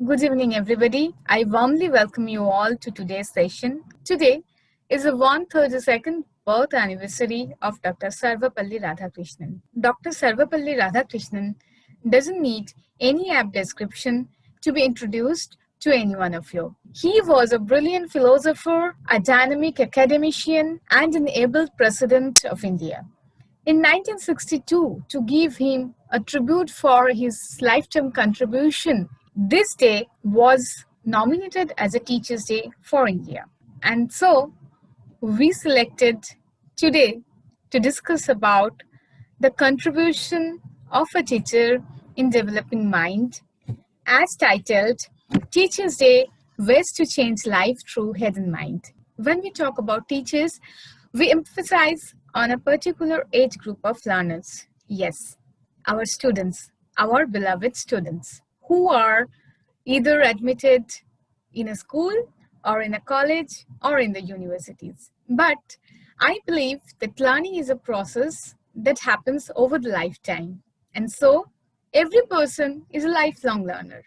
Good evening, everybody. I warmly welcome you all to today's session. Today is the 132nd birth anniversary of Dr. Sarvapalli Radhakrishnan. Dr. Sarvapalli Radhakrishnan doesn't need any apt description to be introduced to any one of you. He was a brilliant philosopher, a dynamic academician, and an able president of India. In 1962, to give him a tribute for his lifetime contribution, this day was nominated as a Teachers' Day for India. And so we selected today to discuss about the contribution of a teacher in developing mind, as titled Teachers' Day Ways to Change Life Through Head and Mind. When we talk about teachers, we emphasize on a particular age group of learners. Yes, our students, our beloved students, who are either admitted in a school or in a college or in the universities. But I believe that learning is a process that happens over the lifetime. And so every person is a lifelong learner.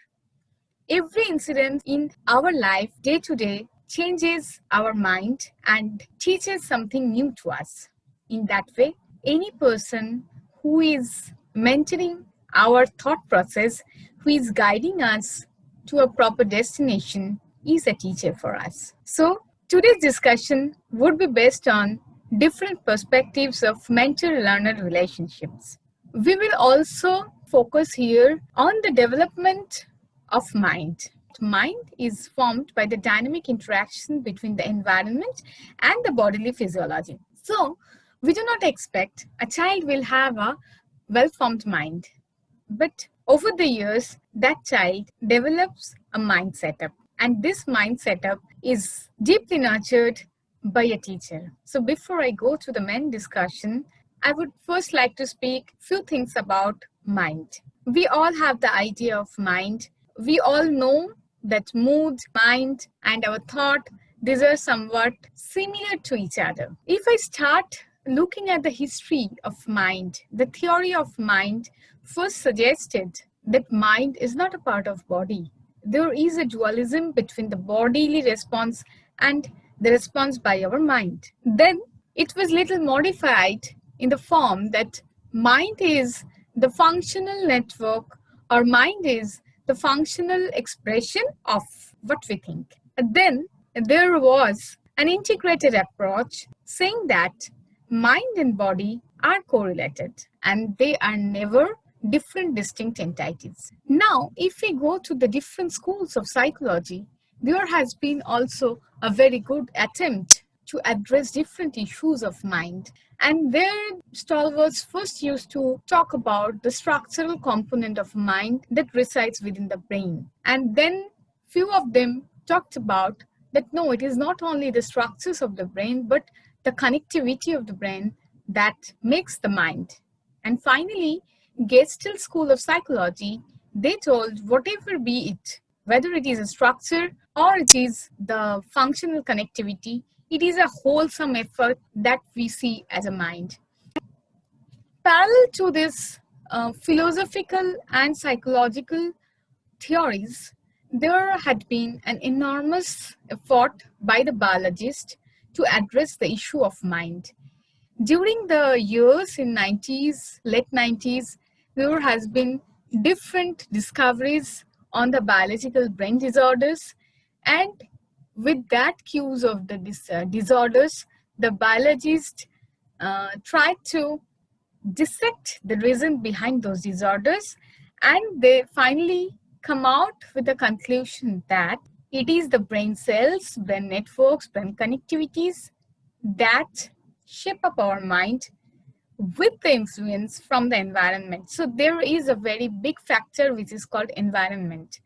Every incident in our life, day to day, changes our mind and teaches something new to us. In that way, any person who is mentoring our thought process, who is guiding us to a proper destination, is a teacher for us. So, today's discussion would be based on different perspectives of mentor-learner relationships. We will also focus here on the development of mind. Mind is formed by the dynamic interaction between the environment and the bodily physiology. So, we do not expect a child will have a well-formed mind, but over the years, that child develops a mind setup, and this mind setup is deeply nurtured by a teacher. So, before I go to the main discussion, I would first like to speak few things about mind. We all have the idea of mind. We all know that mood, mind, and our thought, these are somewhat similar to each other. If I start looking at the history of mind, the theory of mind first suggested that mind is not a part of body. There is a dualism between the bodily response and the response by our mind. Then it was little modified in the form that mind is the functional network, or mind is the functional expression of what we think. And then there was an integrated approach saying that mind and body are correlated and they are never different distinct entities. Now, if we go to the different schools of psychology, there has been also a very good attempt to address different issues of mind. And their stalwarts first used to talk about the structural component of mind that resides within the brain. And then few of them talked about that no, it is not only the structures of the brain, but the connectivity of the brain that makes the mind. And finally, Gestalt School of Psychology, they told whatever be it, whether it is a structure or it is the functional connectivity, it is a wholesome effort that we see as a mind. Parallel to this philosophical and psychological theories, there had been an enormous effort by the biologist to address the issue of mind. During the years in 90s, late 90s, there has been different discoveries on the biological brain disorders, and with that cues of the disorders, the biologist tried to dissect the reason behind those disorders, and they finally come out with the conclusion that it is the brain cells, brain networks, brain connectivities that shape up our mind with the influence from the environment. So there is a very big factor which is called environment.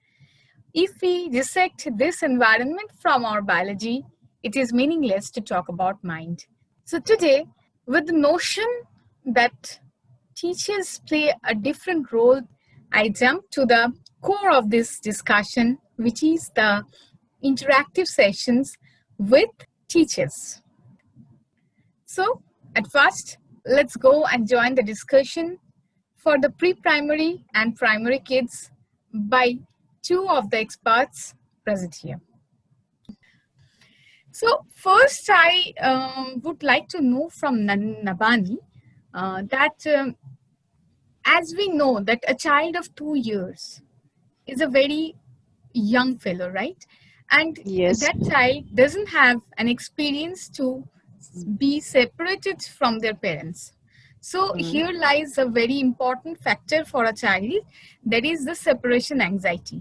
If we dissect this environment from our biology, it is meaningless to talk about mind. So today, with the notion that teachers play a different role, I jump to the core of this discussion, which is the interactive sessions with teachers. So at first, let's go and join the discussion for the pre-primary and primary kids by two of the experts present here. So first, I would like to know from Nabani that as we know that a child of 2 years is a very young fellow, right? And Yes. that child doesn't have an experience to be separated from their parents. So here lies a very important factor for a child, that is the separation anxiety.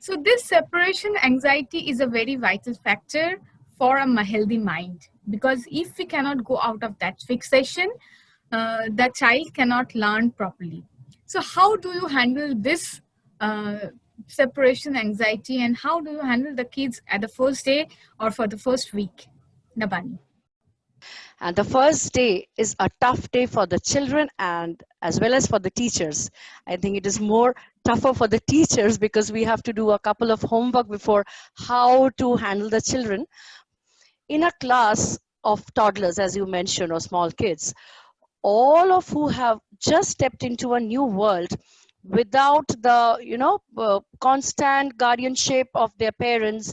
So this separation anxiety is a very vital factor for a healthy mind, because if we cannot go out of that fixation, the child cannot learn properly. So how do you handle this separation anxiety, and how do you handle the kids at the first day or for the first week, Nabani? And the first day is a tough day for the children and as well as for the teachers. I think it is more tougher for the teachers because we have to do a couple of homework before how to handle the children. In a class of toddlers, as you mentioned, or small kids, all of who have just stepped into a new world without the constant guardianship of their parents,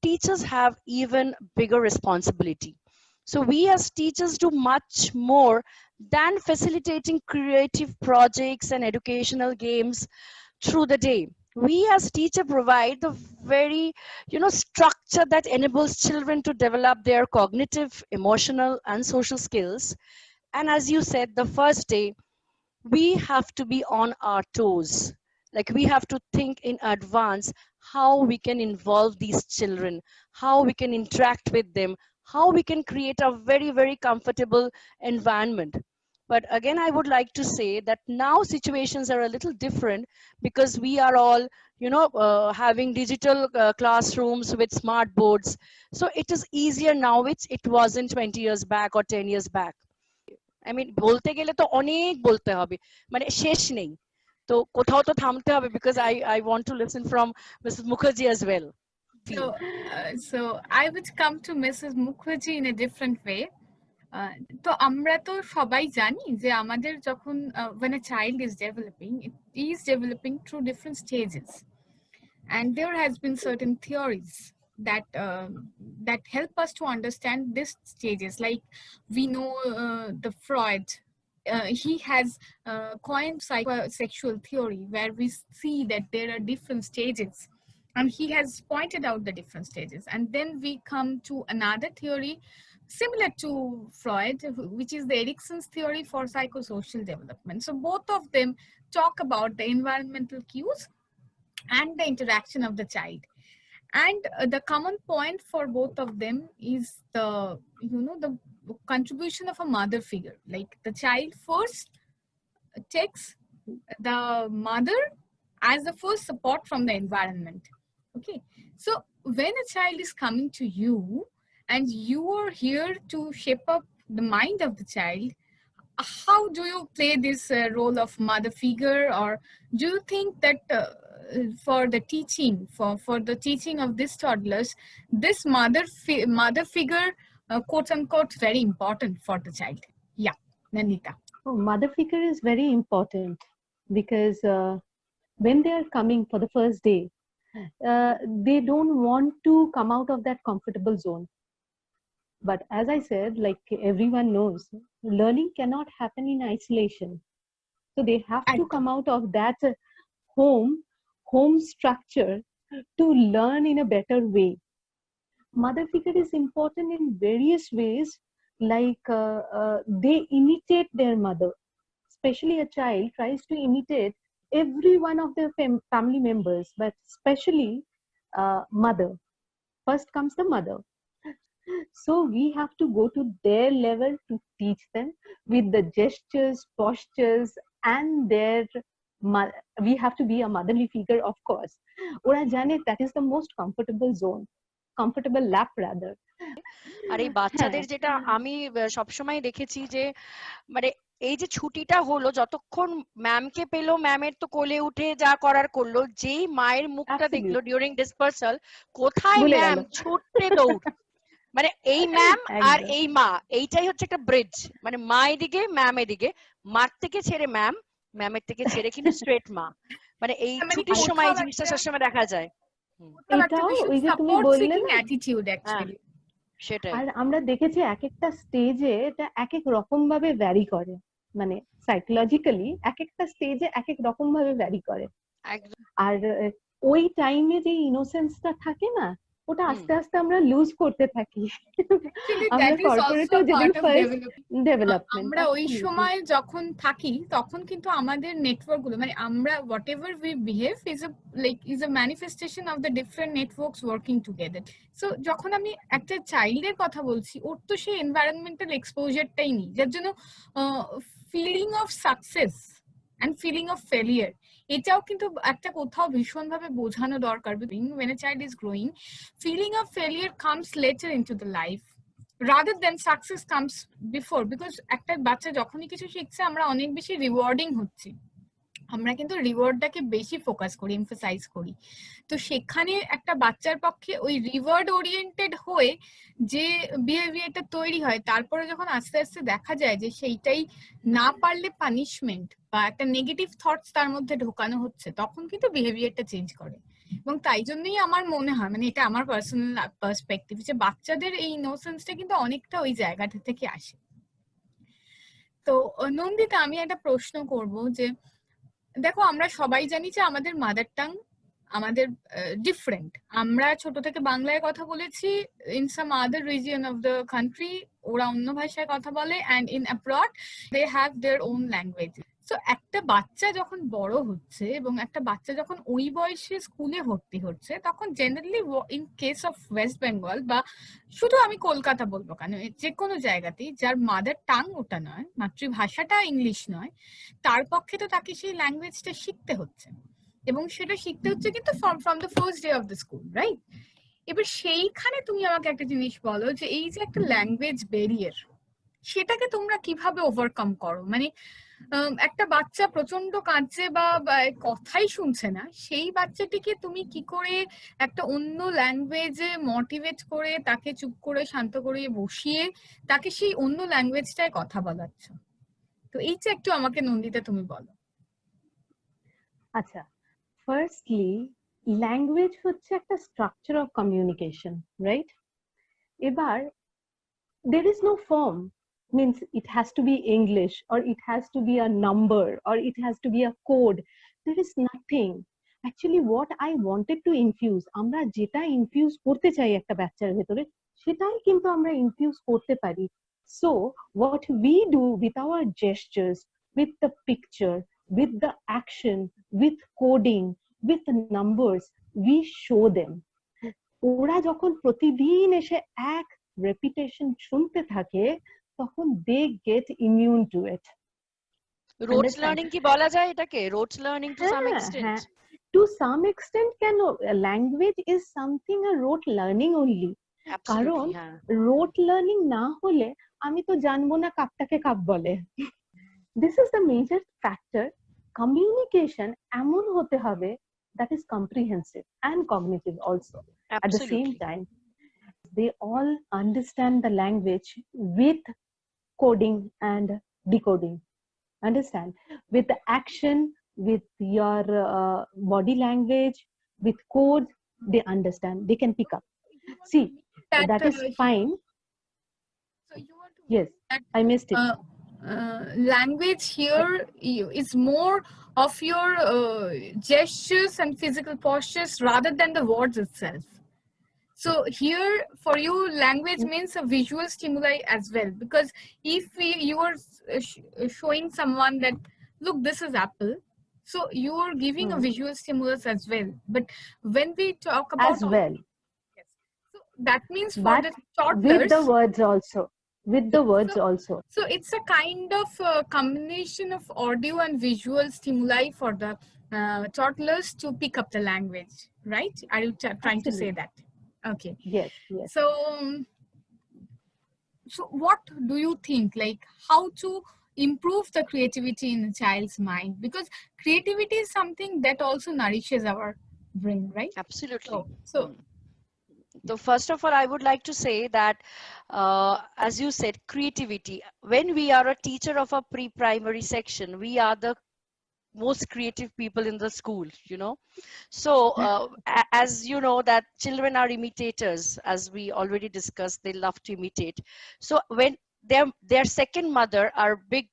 teachers have even bigger responsibility. So we as teachers do much more than facilitating creative projects and educational games through the day. We as teacher provide the very structure that enables children to develop their cognitive, emotional and social skills. And as you said, the first day we have to be on our toes. Like we have to think in advance how we can involve these children, how we can interact with them, how we can create a very, very comfortable environment. But again, I would like to say that now situations are a little different because we are all, having digital classrooms with smart boards. So it is easier now, which it wasn't 20 years back or 10 years back. I mean, বলতে গেলে তো অনেক বলতে হবে, মানে শেষ নেই, তো কোথাও তো থামতে হবে, because I want to listen from Mrs. Mukherjee as well. So I would come to Mrs. Mukherjee in a different way. তো আমরা তো সবাই জানি যে আমাদের যখন when a child is developing, it is developing through different stages, and there has been certain theories that help us to understand these stages. Like we know the Freud, he has coined psychosexual theory, where we see that there are different stages, and he has pointed out the different stages. And then we come to another theory similar to Freud, which is the Erikson's theory for psychosocial development. So both of them talk about the environmental cues and the interaction of the child. And the common point for both of them is the contribution of a mother figure. Like the child first takes the mother as the first support from the environment. Okay, so when a child is coming to you and you are here to shape up the mind of the child, how do you play this role of mother figure? Or do you think that for the teaching of these toddlers, this mother figure, quote unquote, very important for the child? Yeah, Nandita. Oh, mother figure is very important because when they are coming for the first day, they don't want to come out of that comfortable zone. But as I said, like everyone knows, learning cannot happen in isolation. So they have to come out of that home structure to learn in a better way. Mother figure is important in various ways, like they imitate their mother. Especially a child tries to imitate every one of their family members, but especially mother. First comes the mother. So we have to go to their level to teach them with the gestures, postures, and we have to be a motherly figure, of course. Ora jane that is the most comfortable zone, comfortable lap rather. আর এই বাচ্চাদের যেটা আমি সবসময় দেখেছি যে মানে এই যে ছুটিটা হলো, যতক্ষণ ম্যামকে পেলো, ম্যামের তো কোলে উঠে যা করার করলো, যেই মায়ের মুখটা দেখলো ডিউরিং ডিসপার্সাল, কোথায় ম্যাম, ছুটতে দৌড়। মানে এই ম্যাম আর এই মা, এইটাই হচ্ছে একটা ব্রিজ, মানে মা এদিকে ম্যাম এদিকে, মার থেকে ছেড়ে ম্যাম, ম্যামের থেকে ছেড়ে কিন্তু স্ট্রেট মা। মানে এই মানে ছুটির কোথাও সময় এই জিনিসটা একটা- সবসময় দেখা যায়। কোথাও একটা এটাও ভীষণ ওই যে তুমি support বললে seeking না, attitude হ্যাঁ actually. সেটাই। আর আমরা দেখেছি এক একটা স্টেজে এটা এক এক রকম ভাবে ভ্যারি করে, মানে সাইকোলজিক্যালি এক একটা স্টেজে এক এক রকম ভাবে ভ্যারি করে। একদম। আর ওই টাইমে যে ইনোসেন্সটা থাকে না, ওটা আস্তে আস্তে আমরা লুজ করতে থাকি। Actually, আমরা that is also কর্পোরেটেও a যেদিন part of first development. Development, আমরা ওই সময় যখন থাকি তখন কিন্তু আমাদের নেটওয়ার্ক গুলো মানে আমরা what ever we behave is a manifestation of the different networks working together. So যখন আমি একটা চাইল্ডের কথা বলছি, ওর তো সেই এনভায়রনমেন্টাল এক্সপোজারটাই নেই, যার জন্য feeling of success and feeling of failure এটাও কিন্তু একটা কোথাও ভীষণভাবে বোঝানো দরকার। when a child is growing, feeling of failure comes later into the life rather than success comes before, because একটা বাচ্চা যখনই কিছু শিখছে আমরা অনেক বেশি রিওয়ার্ডিং হচ্ছি, আমরা কিন্তু রিওয়ার্ডটাকে বেশি ফোকাস করি, এমফাসাইজ করি। তো সেখানে একটা বাচ্চার পক্ষে ওই রিওয়ার্ড ওরিয়েন্টেড হয়ে যে বিহেভিয়ারটা তৈরি হয়, তারপরে যখন আস্তে আস্তে দেখা যায় যে সেইটাই না পারলে পানিশমেন্ট বা একটা নেগেটিভ থটস তার মধ্যে ঢোকানো হচ্ছে, তখন কিন্তু বিহেভিয়ারটা চেঞ্জ করে। এবং তাই জন্যই আমার মনে হয়, মানে এটা আমার পার্সোনাল পার্সপেক্টিভ, যে বাচ্চাদের এই ইনোসেন্সটা কিন্তু অনেকটা ওই জায়গাটা থেকে আসে। তো নন্দিতা, আমি একটা প্রশ্ন করব যে দেখো আমরা সবাই জানি যে আমাদের মাদার টাং আমাদের ডিফারেন্ট। আমরা ছোট থেকে বাংলায় কথা বলেছি, in some other region of the country ওরা অন্য ভাষায় কথা বলে, and in abroad they have their own language. So একটা বাচ্চা যখন বড় হচ্ছে এবং একটা বাচ্চা যখন ওই বয়সে স্কুলে ভর্তি হচ্ছে, তখন generally in case of West Bengal বা শুধু আমি কলকাতা বলবো কেন, যে কোনো জায়গাতেই যার মাদার টাং ওটা নয়, মাতৃভাষাটা ইংলিশ নয়, তার পক্ষে তো তাকে সেই ল্যাঙ্গুয়েজটা শিখতে হচ্ছে, এবং সেটা শিখতে হচ্ছে কিন্তু from the first day of the school, right? এবার সেইখানে তুমি আমাকে একটা জিনিস বলো যে এই যে একটা ল্যাঙ্গুয়েজ ব্যারিয়ার, সেটাকে তোমরা কিভাবে ওভারকাম করো? মানে একটা বাচ্চা প্রচন্ড কাঁদছে বা কথাই শুনছে না, সেই বাচ্চাটিকে তুমি কি করে একটা অন্য ল্যাঙ্গুয়েজে মোটিভেট করে তাকে চুপ করে শান্ত করে বসিয়ে তাকে সেই অন্য ল্যাঙ্গুয়েজটায় কথা বলাচ্ছ? তো এইটা একটু আমাকে নন্দিতা তুমি বলো। আচ্ছা, ফার্স্টলি ল্যাঙ্গুয়েজ হচ্ছে একটা স্ট্রাকচার অফ কমিউনিকেশন, রাইট? এবার there is no form, means it has to be English or it has to be a number or it has to be a code. There is nothing. Actually what I wanted to infuse, আমরা যেটা infuse করতে চাই একটা বাচ্চার ভেতরে, সেটাই কিন্তু আমরা ইনফিউজ করতে পারি। So what we do with our gestures, with the picture, with the action, with coding, with the numbers, we show them. ওরা যখন প্রতিদিন এসে এক রেপিটেশন শুনতে থাকে, তখন they get immune to it. Rote learning কি বলা যায় এটাকে? Rote learning to some extent? To some extent কেন, language is something a rote learning only. কারণ রোট লার্নিং না হলে আমি তো জানবো না কাপটাকে কাপ বলে। This is the major factor. Communication এমন হতে হবে that is comprehensive and cognitive also. Absolutely. At the same time, they all understand the language with coding and decoding. Understand? With the action, with your body language, with code, they understand. They can pick up. See, that is fine. So you want to yes, I missed it. Language here is more of your gestures and physical postures rather than the words itself. So here for you language means a visual stimuli as well, because if you are showing someone that look, this is apple, so you are giving a visual stimulus as well. But when we talk about as well, yes, so that means for the toddlers, with the words also, with the words also. So it's a kind of combination of audio and visual stimuli for the toddlers to pick up the language, right? Are you trying to say that? Okay. Yes, yes. So what do you think, like how to improve the creativity in a child's mind? Because creativity is something that also nourishes our brain, right? Absolutely. So first of all, I would like to say that, as you said, creativity. When we are a teacher of a pre-primary section, we are the most creative people in the school, you know. So as you know that children are imitators, as we already discussed, they love to imitate. So when their second mother are big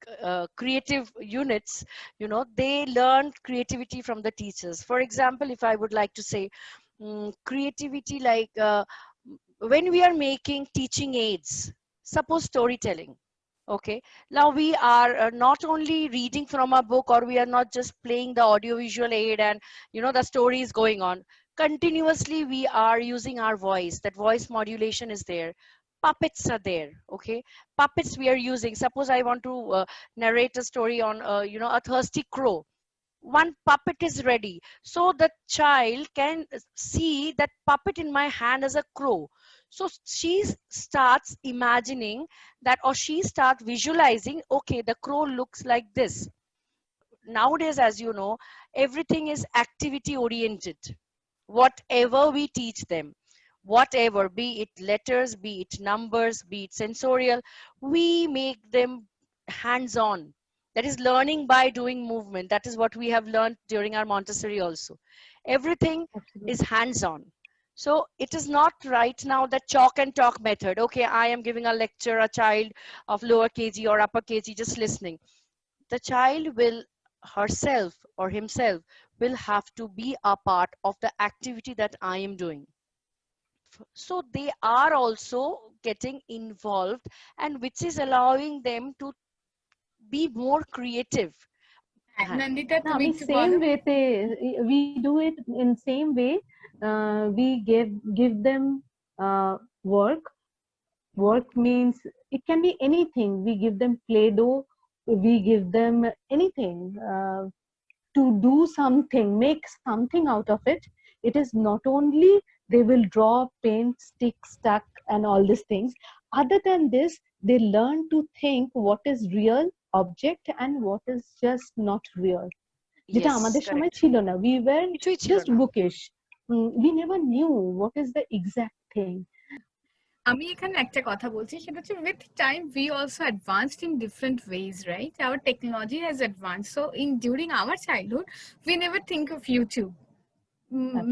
creative units, you know, they learn creativity from the teachers. For example, if I would like to say creativity, like when we are making teaching aids, suppose storytelling. Okay, now we are not only reading from a book, or we are not just playing the audio visual aid and you know the story is going on. Continuously we are using our voice. That voice modulation is there. Puppets are there. Okay, puppets we are using. Suppose I want to narrate a story on you know, a thirsty crow. One puppet is ready, so the child can see that puppet in my hand as a crow. So she starts imagining that, or she starts visualizing, okay, the crow looks like this. Nowadays, as you know, everything is activity oriented. Whatever we teach them, whatever, be it letters, be it numbers, be it sensorial, we make them hands on. That is learning by doing movement. That is what we have learned during our Montessori also. Everything Absolutely. is hands on. So it is not right now that chalk and talk method. Okay, I am giving a lecture, a child of lower kg or upper kg just listening. The child will herself or himself will have to be a part of the activity that I am doing. So they are also getting involved, and which is allowing them to be more creative. Nandita, না তুমি আমি একটু same বলো। ওয়েতে we do it in same way. We give them work. Work means it can be anything. We give them play-doh, we give them anything to do something, make something out of it. It is not only they will draw, paint, stick, stuck, and all these things. Other than this, they learn to think what is real object and what is just not real. যেটা Yes, আমাদের সময় correct. ছিল না. We were কিছুই ছিল just না। bookish. We never knew what is the exact thing. আমি এখানে একটা কথা বলছি, সেটা হচ্ছে with time we also advanced in different ways, right? Our technology has advanced. So in during our childhood, we never think of YouTube.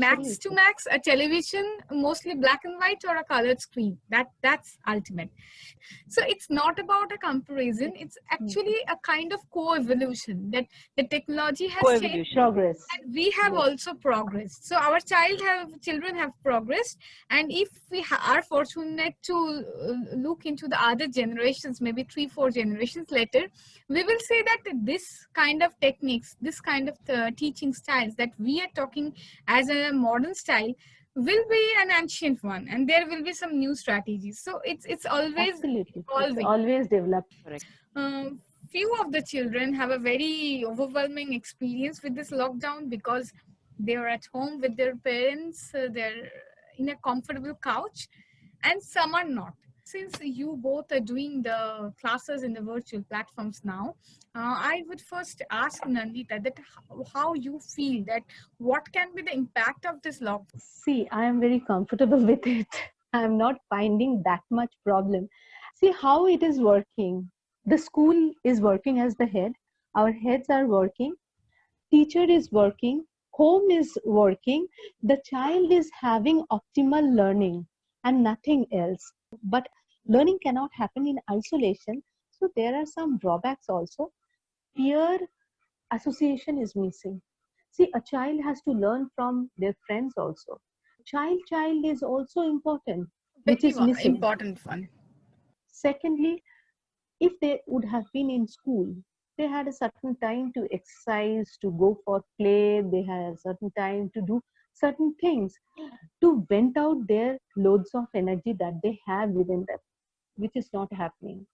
Max to Absolutely. max, a television, mostly black and white or a colored screen. That's ultimate. So it's not about a comparison. It's actually a kind of co-evolution, that the technology has changed Co-evolution. Progress. and we have Yes. also progressed. So our children have progressed, and if we are fortunate to look into the other generations, maybe 3-4 generations later, we will say that this kind of techniques, this kind of teaching styles that we are talking as a modern style will be an ancient one, and there will be some new strategies. So it's always Absolutely. It's evolving. always developed. Correct. Few of the children have a very overwhelming experience with this lockdown because they are at home with their parents, they're in a comfortable couch, and some are not. Since you both are doing the classes in the virtual platforms now, I would first ask Nandita that how you feel, that what can be the impact of this lockdown. See, I am very comfortable with it. I am not finding that much problem. See how it is working. The school is working as the head. Our heads are working. Teacher is working. Home is working. The child is having optimal learning and nothing else. But learning cannot happen in isolation. So there are some drawbacks also. Peer association is missing. See, a child has to learn from their friends also. Child is also important, which is missing. Important one. Secondly, if they would have been in school, they had a certain time to exercise, to go for play, they had a certain time to do certain things, to vent out their loads of energy that they have within them, which is not happening.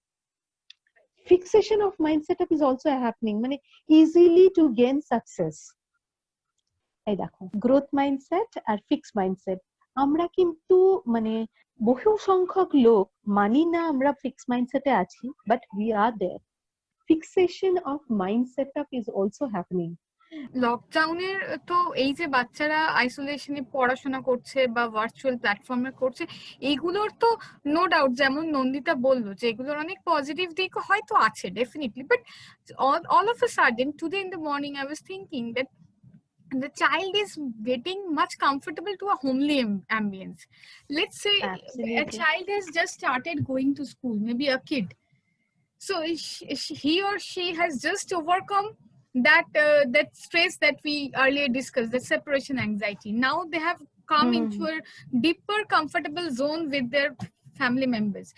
Fixation of mind setup is also happening, মানে easily to gain success. এই দেখো, growth mindset আর fix mindset, আমরা কিন্তু মানে বহু সংখ্যক লোক মানি না আমরা ফিক্স মাইন্ডসেটে আছি, but we are there. Fixation of mind setup is also happening. লকডাউনের তো এই যে বাচ্চারা আইসোলেশনে পড়াশোনা করছে বা ভার্চুয়াল প্ল্যাটফর্মে করছে, এইগুলোর তো নো ডাউট, যেমন নন্দিতা বললো, যে এগুলোর অনেক পজিটিভ দিক হয়তো আছে definitely, but all of a sudden today in the morning I was thinking that the child is getting much comfortable to a homely ambience. Let's say a Absolutely. child has just started going to school, maybe a kid, so he or she has just overcome that stress that we earlier discussed, the separation anxiety. Now they have come into a deeper comfortable zone with their family members.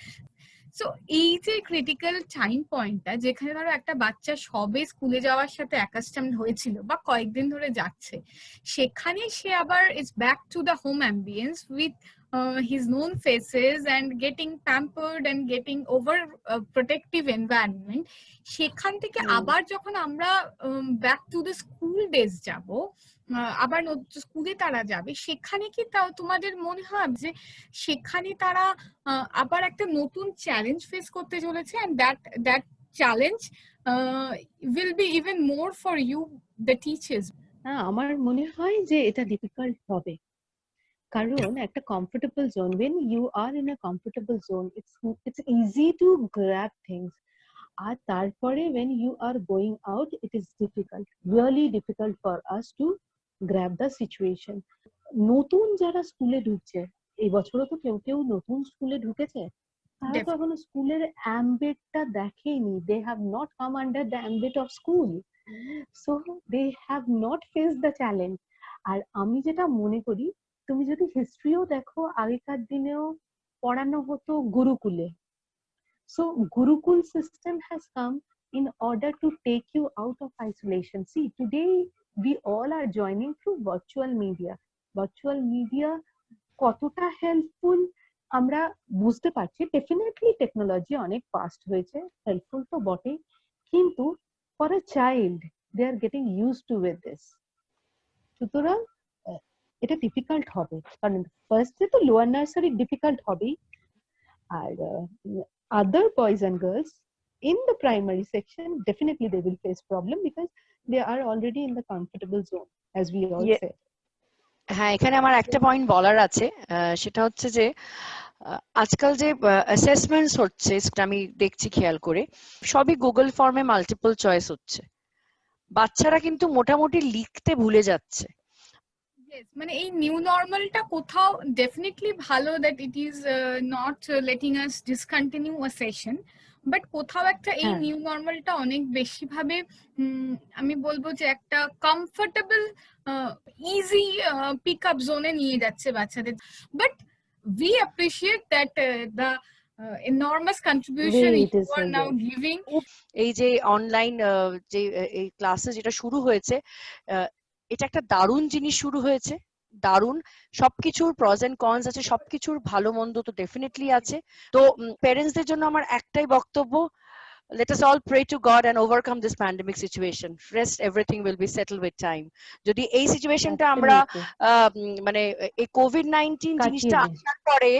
So এই যে critical time পয়েন্টটা, যেখানে ধরো একটা বাচ্চা সবে স্কুলে যাওয়ার সাথে অ্যাকাস্টমড হয়েছিল বা কয়েকদিন ধরে যাচ্ছে, সেখানে সে আবার is back to the home ambience with his known faces and getting pampered and getting over protective environment, সেখান থেকে আবার যখন আমরা back to the school days যাব, আবার স্কুলে তারা যাবে, সেখানে কি তাও তোমাদের মনে হয় যে সেখানে তারা আবার একটা নতুন চ্যালেঞ্জ ফেস করতে চলেছে, and that challenge will be even more for you the teachers? আমার মনে হয় যে এটা ডিফিকাল্ট হবে, কারণ একটা comfortable zone, when you are in a comfortable zone, it's easy to grab things, আর তারপরে when you are going out it is difficult, really difficult for us to grab the situation. নতুন যারা স্কুলে ঢুকছে, এই বছরও তো কেউ কেউ নতুন স্কুলে ঢুকেছে, তারা তো এখনো স্কুলের অ্যাম্বিটটা দেখেনি, they have not come under the ambit of school, so they have not faced the challenge. আর আমি যেটা মনে করি, তুমি যদি হিস্ট্রিও দেখো, আগেকার দিনেও পড়ানো হতো গুরুকুলে, so Gurukul system has come in order to take you out of isolation. See, today we all are joining through virtual media. Virtual media কতটা হেল্পফুল আমরা বুঝতে পারছি, ডেফিনেটলি টেকনোলজি অনেক ফাস্ট হয়েছে, হেল্পফুল তো বটেই, কিন্তু for a child they are getting use to with this, সুতরাং এটা ডিফিকাল্ট হবে, কারণ ফার্স্টে তো লোয়ার নার্সারি ডিফিকাল্ট হবেই, আর other boys and girls in the primary section definitely they will face problem because they are already in the comfortable zone, as we all said. হ্যাঁ, এখানে আমার একটা পয়েন্ট বলার আছে, সেটা হচ্ছে যে আজকাল যে অ্যাসেসমেন্টস হচ্ছে, আমি দেখছি খেয়াল করে, সবই গুগল ফর্মে মাল্টিপল চয়েস হচ্ছে, বাচ্চারা কিন্তু মোটামুটি লিখতে ভুলে যাচ্ছে। মানে এই নিউ নর্মালটা কোথাও ডেফিনেটলি ভালো, that it is not letting us discontinue a session, but কোথাও একটা এই নিউ নর্মালটা অনেক বেশি ভাবে আমি বলবো যে একটা কমফোর্টেবল ইজি পিক আপ জোনে নিয়ে যাচ্ছে বাচ্চাদের, but we appreciate that the enormous contribution you are now giving. এই যে অনলাইন যে এই ক্লাসে যেটা শুরু হয়েছে, এটা একটা দারুণ জিনিস শুরু হয়েছে, দারুণ, সবকিছুর প্রস এন্ড কনস আছে, সবকিছুর ভালো মন্দ তো ডেফিনেটলি আছে। তো প্যারেন্টসদের জন্য আমার একটাই বক্তব্য, let us all pray to God and overcome this pandemic situation. Rest everything will be settled with time. যদি এই সিচুয়েশনটা আমরা মানে এই কোভিড-19 জিনিসটা আসার পরে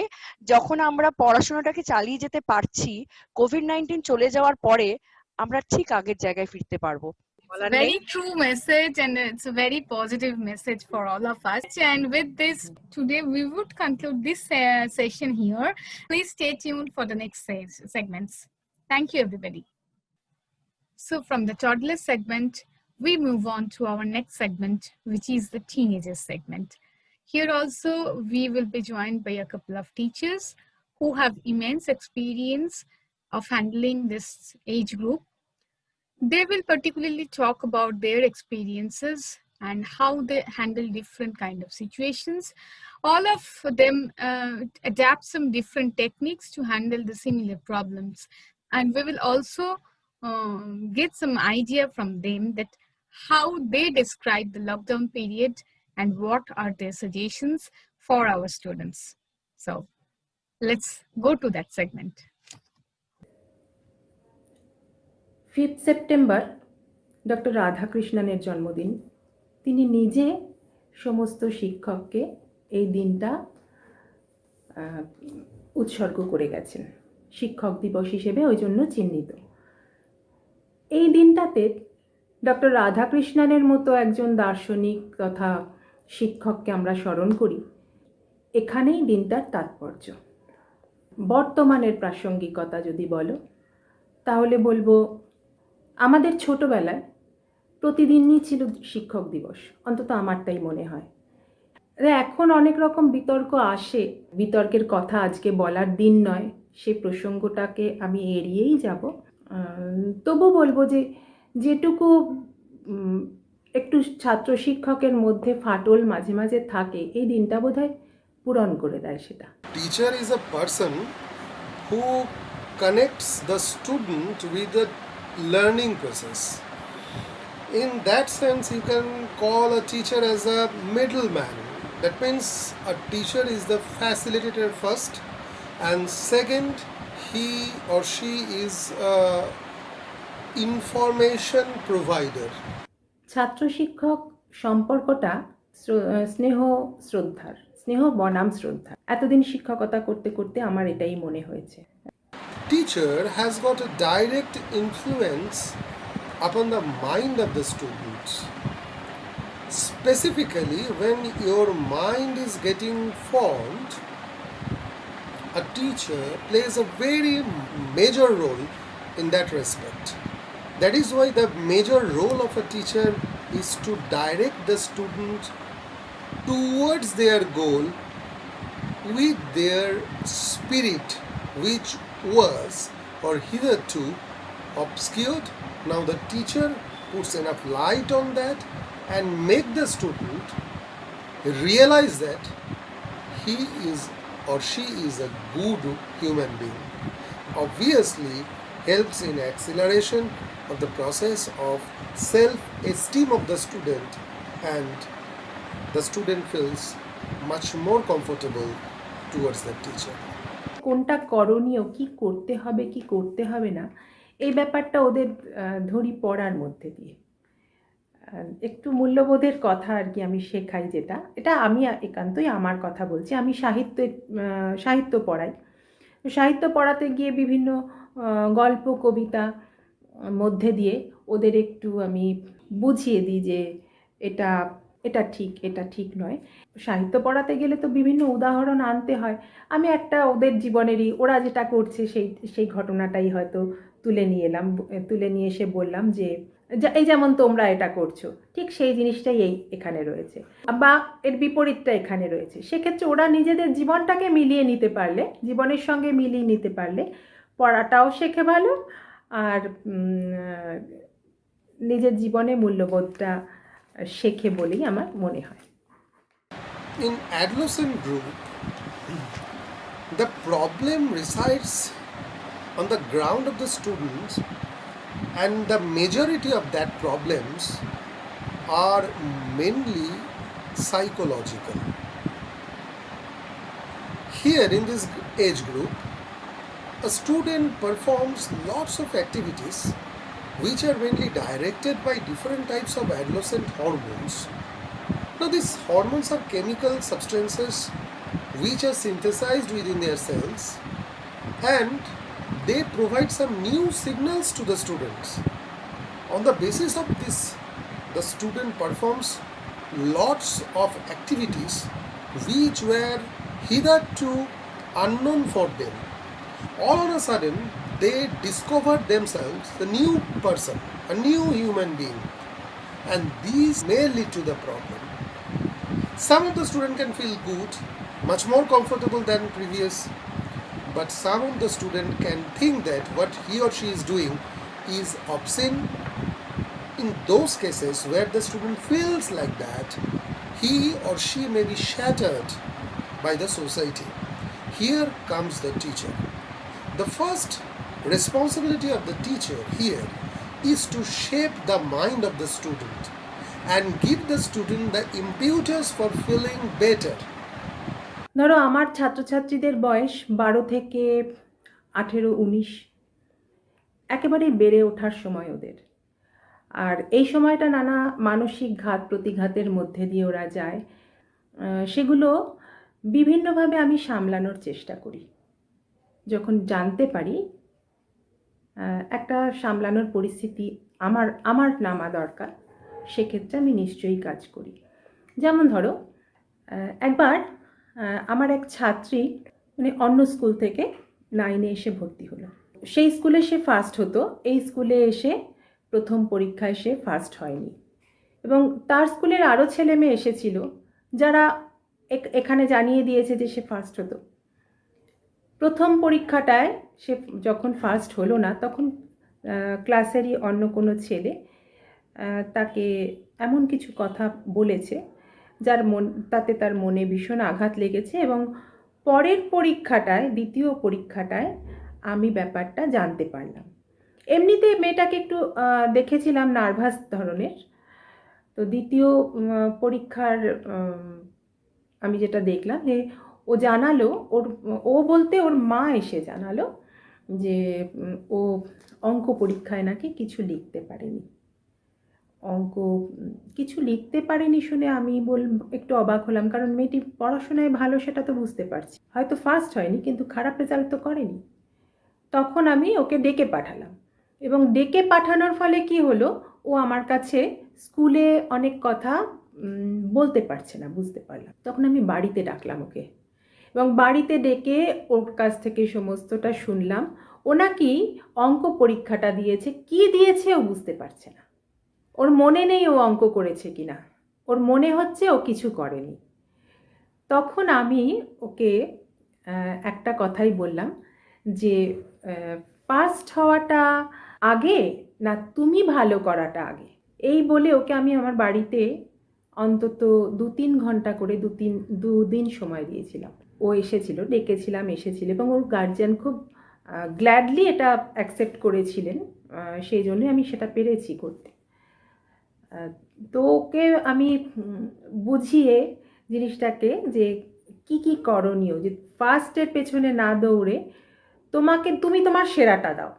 যখন আমরা পড়াশোনাটাকে চালিয়ে যেতে পারছি, কোভিড-19 চলে যাওয়ার পরে আমরা ঠিক আগের জায়গায় ফিরতে পারবো। Very true message, and it's a very positive message for all of us. And with this, today we would conclude this session here. Please stay tuned for the next segments. Thank you, everybody. So from the toddler segment, we move on to our next segment, which is the teenagers segment. Here also, we will be joined by a couple of teachers who have immense experience of handling this age group. They will particularly talk about their experiences and how they handle different kind of situations. All of them adapt some different techniques to handle the similar problems. And we will also get some idea from them that how they describe the lockdown period and what are their suggestions for our students. So let's go to that segment. 5th September doctor রাধাকৃষ্ণনের জন্মদিন। তিনি নিজে সমস্ত শিক্ষককে এই দিনটা উৎসর্গ করে গেছেন, শিক্ষক দিবস হিসেবে ওই জন্য চিহ্নিত। এই দিনটাতে ডক্টর রাধাকৃষ্ণনের মতো একজন দার্শনিক তথা শিক্ষককে আমরা স্মরণ করি, এখানেই দিনটার তাৎপর্য। বর্তমানের প্রাসঙ্গিকতা যদি বলো, তাহলে বলবো আমাদের ছোটবেলায় প্রতিদিনই ছিল শিক্ষক দিবস, অন্তত আমার তাই মনে হয়। এখন অনেক রকম বিতর্ক আসে, বিতর্কের কথা আজকে বলার দিন নয়, সে প্রসঙ্গটাকে আমি এড়িয়েই যাব। তবু বলবো যে যেটুকু একটু ছাত্র শিক্ষকের মধ্যে ফাটল মাঝে মাঝে থাকে, এই দিনটা বোধহয় পূরণ করে দেয় সেটা। Teacher is a person who connects the student with the learning process. In that sense, you can call a teacher as a middleman. That means a teacher is the facilitator first, and second, he or she is a information provider. ছাত্র শিক্ষক সম্পর্কটা স্নেহ শ্রদ্ধার, স্নেহ বনাম শ্রদ্ধা। এতদিন শিক্ষকতা করতে করতে আমার এটাই মনে হয়েছে। Teacher has got a direct influence upon the mind of the students. Specifically, when your mind is getting formed, a teacher plays a very major role in that respect. That is why the major role of a teacher is to direct the student towards their goal with their spirit, which was or hitherto obscured. Now the teacher puts enough light on that and make the student realize that he is or she is a good human being. Obviously helps in acceleration of the process of self-esteem of the student, and the student feels much more comfortable towards the teacher. কোনটা করণীয়, কি করতে হবে কি করতে হবে না, এই ব্যাপারটা ওদের ধরি পড়ার মধ্যে দিয়ে। একটু মূল্যবোধের কথা আর কি আমি শেখাই, যেটা এটা আমি একান্তই আমার কথা বলছি। আমি সাহিত্য পড়াই। সাহিত্য পড়াতে গিয়ে বিভিন্ন গল্প কবিতা মধ্যে দিয়ে ওদের একটু আমি বুঝিয়ে দিই যে এটা এটা ঠিক, এটা ঠিক নয়। সাহিত্য পড়াতে গেলে তো বিভিন্ন উদাহরণ আনতে হয়। আমি একটা ওদের জীবনেরই, ওরা যেটা করছে সেই ঘটনাটাই হয়তো তুলে নিয়ে এসে বললাম যে এই যেমন তোমরা এটা করছো, ঠিক সেই জিনিসটাই এখানে রয়েছে, বা এর বিপরীতটা এখানে রয়েছে। সেক্ষেত্রে ওরা নিজেদের জীবনটাকে মিলিয়ে নিতে পারলে, জীবনের সঙ্গে মিলিয়ে নিতে পারলে পড়াটাও শেখে ভালো, আর নিজের জীবনে মূল্যবোধটা শেখে বলেই আমার মনে হয়। In adolescent group, the problem resides on the ground of the students, and the majority of that problems are mainly psychological. Here in this age group, a student performs lots of activities which are mainly directed by different types of adolescent hormones. Now these hormones are chemical substances which are synthesized within their cells, and they provide some new signals to the students. On the basis of this, the student performs lots of activities which were hitherto unknown for them. All of a sudden, they discovered themselves a new person, a new human being, and these may lead to the problem. Some of the student can feel good, much more comfortable than previous, but some of the student can think that what he or she is doing is obscene. In those cases where the student feels like that, he or she may be shattered by the society. Here comes the teacher. The first responsibility of the teacher here is to shape the mind of the student and give the student the impetus for feeling better. ধরো আমার ছাত্রছাত্রীদের বয়স 12 থেকে 18-19, একেবারেই বেড়ে ওঠার সময় ওদের। আর এই সময়টা নানা মানসিক ঘাত প্রতিঘাতের মধ্যে দিয়ে ওরা যায়। সেগুলো বিভিন্নভাবে আমি সামলানোর চেষ্টা করি। যখন জানতে পারি একটা সামলানোর পরিস্থিতি আমার আমার নামা দরকার, সেক্ষেত্রে আমি নিশ্চয়ই কাজ করি। যেমন ধরো একবার আমার এক ছাত্রী মানে অন্য স্কুল থেকে 9-এ এসে ভর্তি হলো। সেই স্কুলে সে ফার্স্ট হতো, এই স্কুলে এসে প্রথম পরীক্ষায় সে ফার্স্ট হয়নি, এবং তার স্কুলের আরও ছেলে মেয়ে এসেছিল যারা এখানে জানিয়ে দিয়েছে যে সে ফার্স্ট হতো। প্রথম পরীক্ষাটায় সে যখন ফার্স্ট হলো না, তখন ক্লাসেরই অন্য কোনো ছেলে তাকে এমন কিছু কথা বলেছে তাতে তার মনে ভীষণ আঘাত লেগেছে, এবং পরের পরীক্ষাটায়, দ্বিতীয় পরীক্ষাটায় আমি ব্যাপারটা জানতে পারলাম। এমনিতে মেয়েটাকে একটু দেখেছিলাম নার্ভাস ধরনের, তো দ্বিতীয় পরীক্ষার আমি যেটা দেখলাম যে ও জানালো, ও বলতে ওর মা এসে জানালো যে ও অঙ্ক পরীক্ষায় নাকি কিছু লিখতে পারেনি। অঙ্ক কিছু লিখতে পারেনি শুনে আমি একটু অবাক হলাম, কারণ মেয়েটি পড়াশোনায় ভালো সেটা তো বুঝতে পারছি, হয়তো ফার্স্ট হয়নি কিন্তু খারাপ রেজাল্ট তো করেনি। তখন আমি ওকে ডেকে পাঠালাম, এবং ডেকে পাঠানোর ফলে কি হলো, ও আমার কাছে স্কুলে অনেক কথা বলতে পারছে না, বুঝতে পারলাম। তখন আমি বাড়িতে ডাকলাম ওকে, এবং বাড়িতে ডেকে ওর কাছ থেকে সমস্তটা শুনলাম। ও নাকি অঙ্ক পরীক্ষাটা দিয়েছে, কি দিয়েছে ও বুঝতে পারছে না, ওর মনে নেই ও অঙ্ক করেছে কিনা, ওর মনে হচ্ছে ও কিছু করেনি। তখন আমি ওকে একটা কথাই বললাম যে ফার্স্ট হওয়াটা আগে না তুমি ভালো করাটা আগে। এই বলে ওকে আমি আমার বাড়িতে অন্তত 2-3 ঘন্টা করে দুদিন সময় দিয়েছিলাম। ও এসেছিল, ডেকেছিলাম, এসেছিল, এবং ওর গার্জিয়ান খুব গ্ল্যাডলি এটা অ্যাকসেপ্ট করেছিলেন, সেই জন্যই আমি সেটা পেরেছি করতে। তো ওকে আমি বুঝিয়ে জিনিসটাকে যে কি কি করণীয়, যে ফার্স্টের পেছনে না দৌড়ে তুমি তোমার সেরাটা দাও,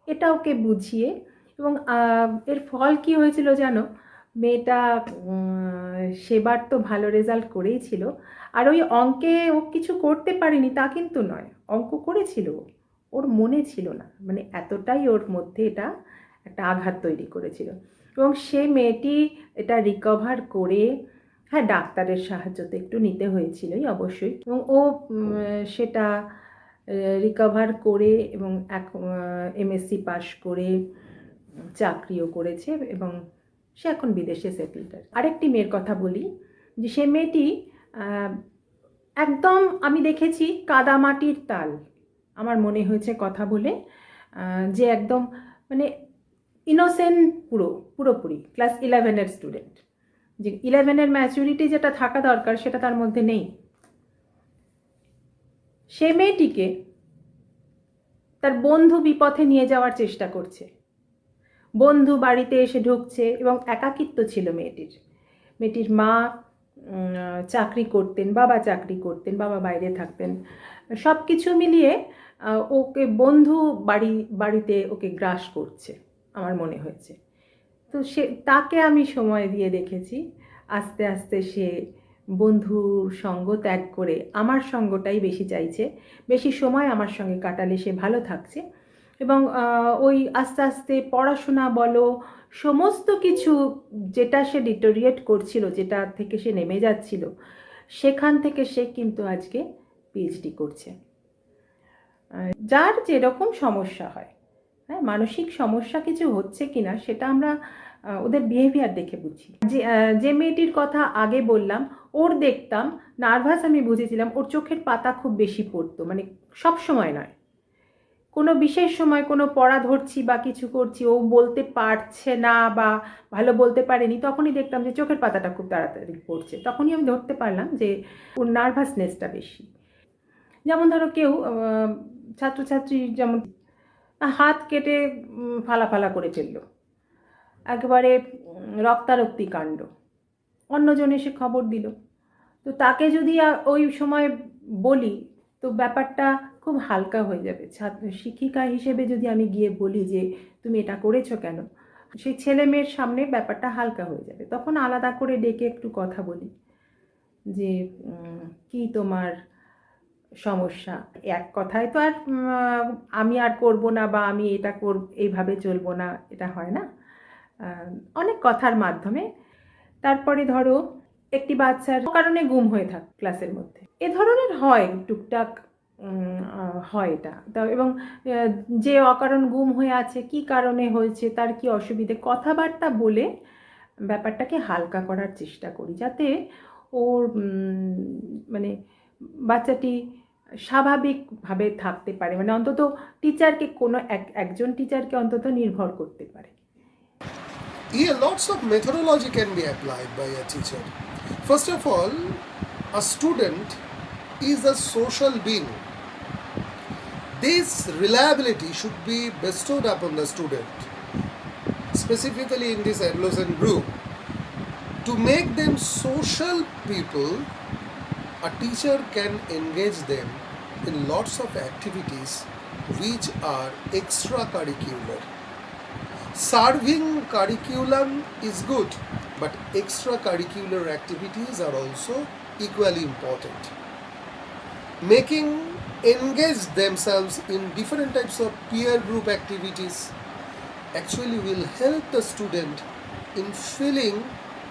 এটা ওকে বুঝিয়ে। এবং এর ফল কি হয়েছিল জানো, মেয়েটা সেবার তো ভালো রেজাল্ট করেই ছিল, আর ওই অঙ্কে ও কিছু করতে পারেনি তা কিন্তু নয়, অঙ্ক করেছিল, ওর মনে ছিল না, মানে এতটাই ওর মধ্যে এটা একটা আঘাত তৈরি করেছিল। এবং সে মেয়েটি এটা রিকভার করে, হ্যাঁ ডাক্তারের সাহায্য তো একটু নিতে হয়েছিলই অবশ্যই, এবং ও সেটা রিকভার করে এবং MSc পাশ করে চাকরিও করেছে, এবং সে এখন বিদেশে সেটেলড। আরেকটি মেয়ের কথা বলি, যে সে মেয়েটি একদম আমি দেখেছি কাদামাটির তাল, আমার মনে হয়েছে কথা বলে, যে একদম মানে ইনোসেন্ট পুরোপুরি ক্লাস 11-এর স্টুডেন্ট, যে 11-এর ম্যাচুরিটি যেটা থাকা দরকার সেটা তার মধ্যে নেই। সে মেয়েটিকে তার বন্ধু বিপথে নিয়ে যাওয়ার চেষ্টা করছে, বন্ধু বাড়িতে এসে ঢুকছে, এবং একাকিত্ব ছিল মেয়েটির মা চাকরি করতেন, বাবা চাকরি করতেন, বাবা বাইরে থাকতেন, সব কিছু মিলিয়ে ওকে বন্ধু বাড়িতে ওকে গ্রাস করছে আমার মনে হয়েছে। তো তাকে আমি সময় দিয়ে দেখেছি, আস্তে আস্তে সে বন্ধুর সঙ্গ ত্যাগ করে আমার সঙ্গটাই বেশি চাইছে, বেশি সময় আমার সঙ্গে কাটালে সে ভালো থাকছে, এবং ওই আস্তে আস্তে পড়াশোনা বলো, সমস্ত কিছু যেটা সে ডিটোরিয়েট করছিল, যেটা থেকে সে নেমে যাচ্ছিল, সেখান থেকে সে কিন্তু আজকে PhD করছে। যার যেরকম সমস্যা হয়, হ্যাঁ মানসিক সমস্যা কিছু হচ্ছে কিনা সেটা আমরা ওদের বিহেভিয়ার দেখে বুঝি। যে মেয়েটির কথা আগে বললাম, ওর দেখতাম নার্ভাস, আমি বুঝেছিলাম ওর চোখের পাতা খুব বেশি পড়তো, মানে সব সময় নয়, কোনো বিশেষ সময় কোনো পড়া ধরছি বা কিছু করছি, ও বলতে পারছে না বা ভালো বলতে পারেনি, তখনই দেখতাম যে চোখের পাতাটা খুব তাড়াতাড়ি পড়ছে, তখনই আমি ধরতে পারলাম যে ওর নার্ভাসনেসটা বেশি। যেমন ধরো কেউ ছাত্রছাত্রী যেমন হাত কেটে ফালা করে ফেললো, একেবারে রক্তারক্তি কাণ্ড, অন্যজন এসে খবর দিল, তো তাকে যদি ওই সময় বলি তো ব্যাপারটা খুব হালকা হয়ে যাবে। শিক্ষিকা হিসেবে যদি আমি গিয়ে বলি যে তুমি এটা করেছো কেন, সেই ছেলে মেয়ের সামনে ব্যাপারটা হালকা হয়ে যাবে, তখন আলাদা করে ডেকে একটু কথা বলি যে কি তোমার সমস্যা। এক কথায় তো আর আমি আর করব না বা আমি এটা এইভাবে চলবো না, এটা হয় না। অনেক কথার মাধ্যমে। তারপরে ধরো একটি বাচ্চার কারণে গুম হয়ে থাক ক্লাসের মধ্যে, এ ধরনের হয় টুকটাক, হয় এটা এবং যে অকারণ গুম হয়ে আছে কি কারণে হয়েছে, তার কি অসুবিধে, কথাবার্তা বলে ব্যাপারটাকে হালকা করার চেষ্টা করি, যাতে ওর মানে বাচ্চাটি স্বাভাবিকভাবে থাকতে পারে, মানে অন্তত টিচারকে কোনো একজন টিচারকে অন্তত নির্ভর করতে পারে। Here, lots of methodology can be applied by a teacher. First of all, a student is a social being. This reliability should be bestowed upon the student, specifically in this adolescent group. To make them social people, a teacher can engage them in lots of activities which are extracurricular. Serving curriculum is good, but extracurricular activities are also equally important. Making engage themselves in different types of peer group activities actually will help the student in feeling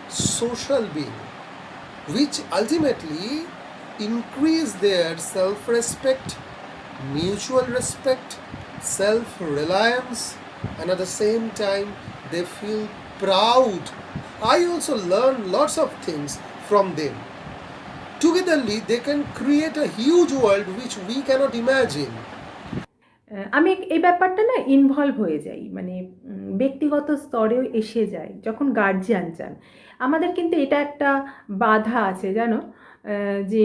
social being, which ultimately increase their self-respect, mutual respect, self-reliance, and at the same time they feel proud. I also learn lots of things from them. Togetherly they can create a huge world which we cannot imagine. আমি এই ব্যাপারটা না involve হয়ে যাই, মানে ব্যক্তিগত স্তরেও এসে যায় যখন গার্জিয়ান চান। আমাদের কিন্তু এটা একটা বাধা আছে জানো, যে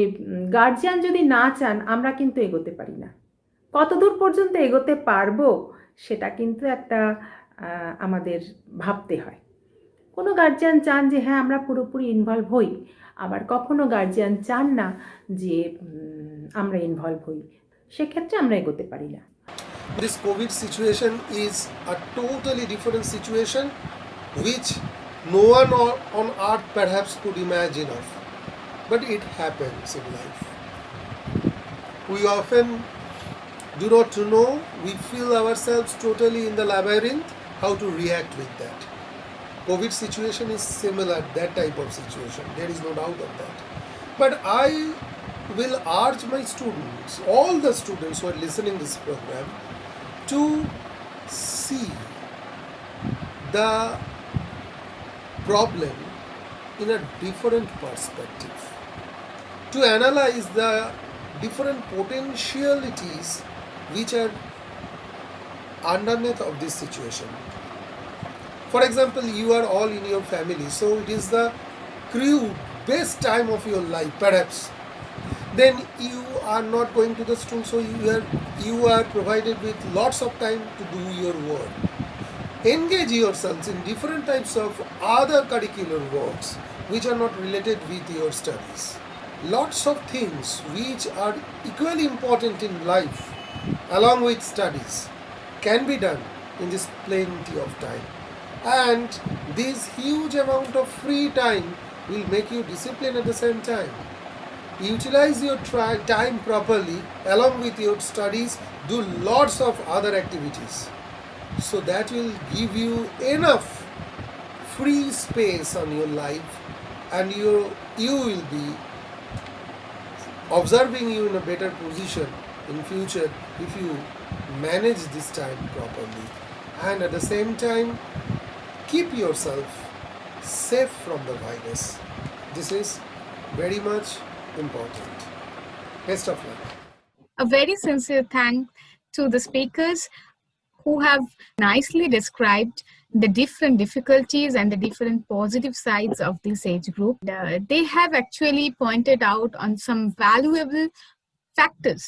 গার্জিয়ান যদি না চান আমরা কিন্তু এগোতে পারি না। কতদূর পর্যন্ত এগোতে পারবো সেটা কিন্তু একটা আমাদের ভাবতে হয়। কোনো গার্জিয়ান চান যে হ্যাঁ আমরা পুরোপুরি ইনভলভ হই, আবার কখনো গার্জিয়ান চান না যে আমরা ইনভলভ হই, সেক্ষেত্রে আমরা এগোতে পারি না। This COVID situation is a totally different situation which no one on earth perhaps could imagine of. But it happens in life. We often do not know, we feel ourselves totally in the labyrinth, how to react with that. COVID situation is similar, that type of situation, there is no doubt of that. But I will urge my students, all the students who are listening this program, to see the problem in a different perspective, to analyze the different potentialities which are underneath of this situation. For example, you are all in your family, so it is the best time of your life perhaps. Then you are not going to the school, so you are provided with lots of time to do your work. Engage yourselves in different types of other curricular works which are not related with your studies. Lots of things which are equally important in life along with studies can be done in this plenty of time, and this huge amount of free time will make you disciplined at the same time. Utilize your time properly along with your studies, do lots of other activities, so that will give you enough free space on your life, and you will be observing you in a better position in future if you manage this time properly, and at the same time keep yourself safe from the virus. This is very much important. Best of luck. A very sincere thank to the speakers who have nicely described the different difficulties and the different positive sides of this age group. They have actually pointed out on some valuable factors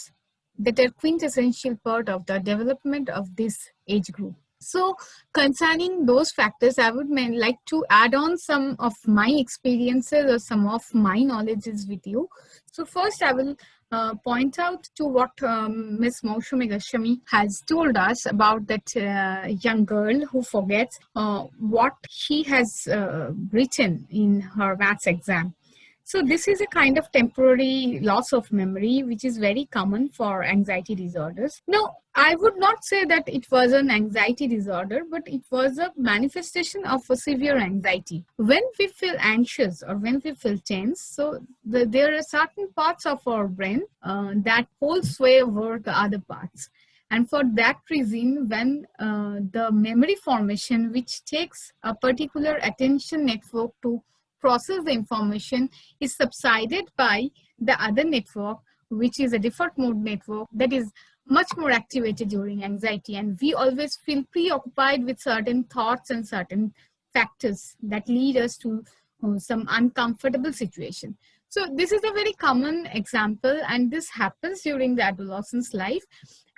that are quintessential part of the development of this age group. So concerning those factors, I would like to add on some of my experiences or some of my knowledges with you. So first I will point out to what Ms. Moushumi Goswami has told us about that young girl who forgets what she has written in her maths exam. So this is a kind of temporary loss of memory, which is very common for anxiety disorders. Now, I would not say that it was an anxiety disorder, but it was a manifestation of a severe anxiety. When we feel anxious or when we feel tense, so there are certain parts of our brain that hold sway over the other parts. And for that reason, when the memory formation, which takes a particular attention network to process the information, is subsided by the other network, which is a default mode network that is much more activated during anxiety. And we always feel preoccupied with certain thoughts and certain factors that lead us to some uncomfortable situation. So this is a very common example, and this happens during the adolescent's life.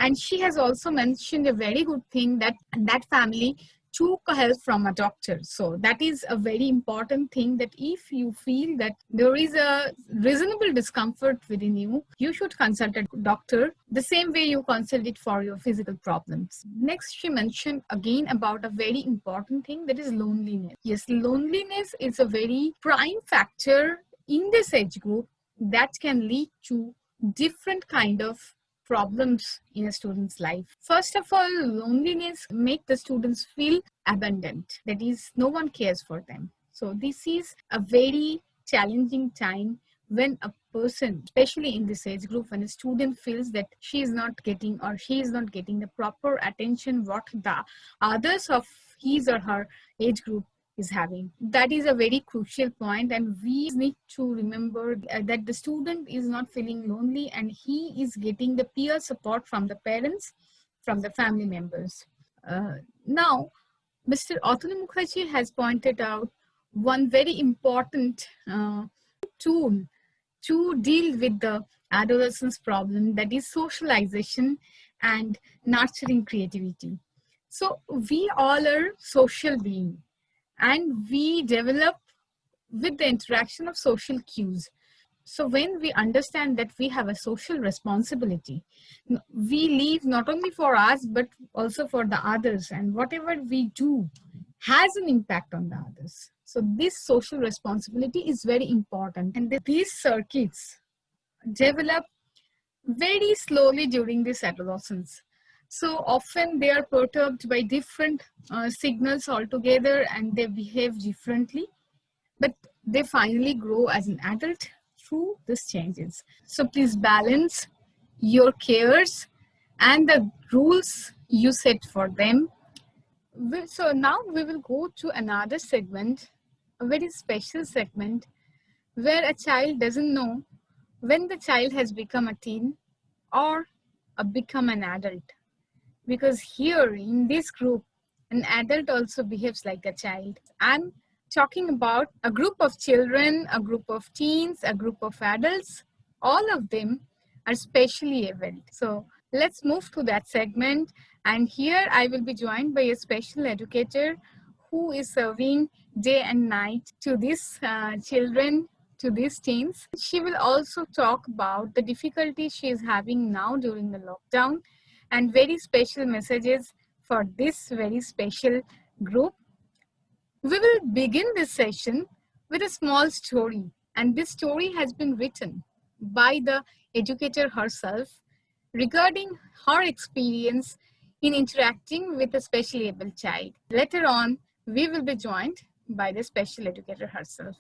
And she has also mentioned a very good thing, that that family took help from a doctor. So that is a very important thing, that if you feel that there is a reasonable discomfort within you, you should consult a doctor the same way you consult it for your physical problems. Next, she mentioned again about a very important thing, that is loneliness. Yes, loneliness is a very prime factor in this age group that can lead to different kind of problems in a student's life. First of all, loneliness makes the students feel abandoned. That is, no one cares for them. So this is a very challenging time when a person, especially in this age group, when a student feels that she is not getting or he is not getting the proper attention what the others of his or her age group is having. That is a very crucial point, and we need to remember that the student is not feeling lonely and he is getting the peer support from the parents, from the family members. Now, Mr. Atanu Mukherjee has pointed out one very important tool to deal with the adolescence problem, that is socialization and nurturing creativity. So we all are social beings, and we develop with the interaction of social cues. So when we understand that we have a social responsibility, we live not only for us, but also for the others, and whatever we do has an impact on the others. So this social responsibility is very important, and these circuits develop very slowly during this adolescence. So often they are perturbed by different signals altogether, and they behave differently, but they finally grow as an adult through these changes. So please balance your cares and the rules you set for them. So now we will go to another segment, a very special segment, where a child doesn't know when the child has become a teen or become an adult. Because here in this group, an adult also behaves like a child. I'm talking about a group of children, a group of teens, a group of adults. All of them are specially abled. So let's move to that segment. And here I will be joined by a special educator who is serving day and night to these children, to these teens. She will also talk about the difficulties she is having now during the lockdown, and very special messages for this very special group. We will begin this session with a small story, and this story has been written by the educator herself regarding her experience in interacting with a specially able child. Later on, we will be joined by the special educator herself.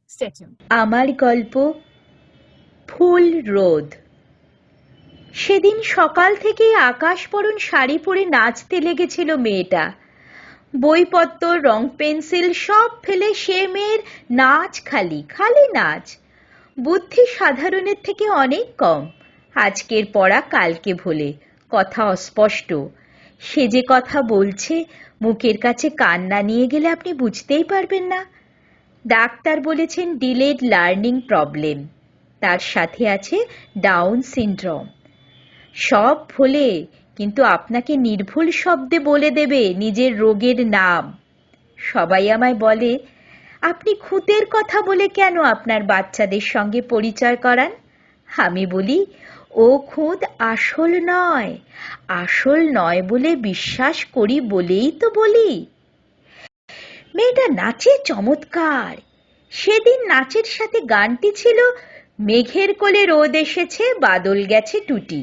Stay tuned. আমার গল্প ফুল রোদ। সেদিন সকাল থেকেই আকাশ পরন শাড়ি পরে নাচতে লেগেছিল মেয়েটা। বইপত্র, রং পেন্সিল সব ফেলে সে মেয়ের নাচ খালি নাচ। বুদ্ধি সাধারণের থেকে অনেক কম। আজকের পড়া কালকে ভোলে, কথা অস্পষ্ট। সে যে কথা বলছে মুখের কাছে কান না নিয়ে গেলে আপনি বুঝতেই পারবেন না। ডাক্তার বলেছেন ডিলেড লার্নিং প্রবলেম, তার সাথে আছে ডাউন সিনড্রোম। সব ভোলে, কিন্তু আপনাকে নির্ভুল শব্দে বলে দেবে নিজের রোগের নাম। সবাই আমায় বলে, আপনি খুঁতের কথা বলে কেন আপনার বাচ্চাদের সঙ্গে পরিচয় করান? আমি বলি, ও খুঁত আসল নয়, আসল নয় বলে বিশ্বাস করি বলেই তো বলি। মেয়েটা নাচে চমৎকার, সেদিন নাচের সাথে গানটি ছিল মেঘের কোলে রোদ এসেছে, বাদল গেছে টুটি।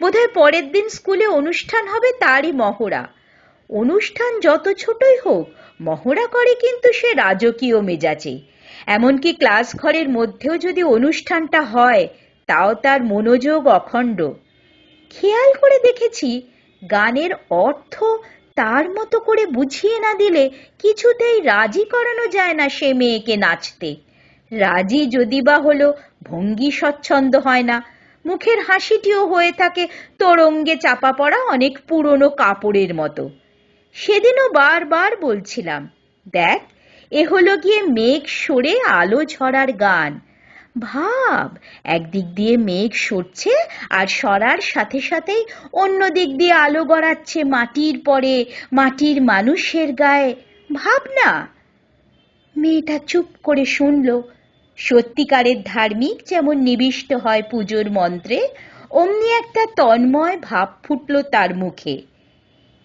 বোধহয় পরের দিন স্কুলে অনুষ্ঠান হবে তারই মহড়া। অনুষ্ঠান যত ছোটই হোক, মহড়া করে কিন্তু সে রাজকীয় মেজাজে। এমনকি ক্লাস ঘরের মধ্যেও যদি অনুষ্ঠানটা হয়, তাও তার মনোযোগ অখণ্ড। খেয়াল করে দেখেছি, গানের অর্থ তার মতো করে বুঝিয়ে না দিলে কিছুতেই রাজি করানো যায় না সে মেয়েকে নাচতে। রাজি যদি বা হলো, ভঙ্গি স্বচ্ছন্দ হয় না, মুখের হাসিটিও হয়ে থাকে তোরঙ্গে চাপা পড়া অনেক পুরনো কাপড়ের মতো। সেদিনও বারবার বলছিলাম, দেখ, এ হলো গিয়ে মেঘ সরে আলো ঝরার গান। ভাব, একদিক দিয়ে মেঘ সরছে আর সরার সাথে সাথেই অন্য দিক দিয়ে আলো গড়াচ্ছে মাটির পরে, মাটির মানুষের গায়ে। ভাব না। মেয়েটা চুপ করে শুনল। সত্যিকারের ধার্মিক যেমন নিবিষ্ট হয় পুজোর মন্ত্রে, অমনি একটা তন্ময় ভাব ফুটল তার মুখে।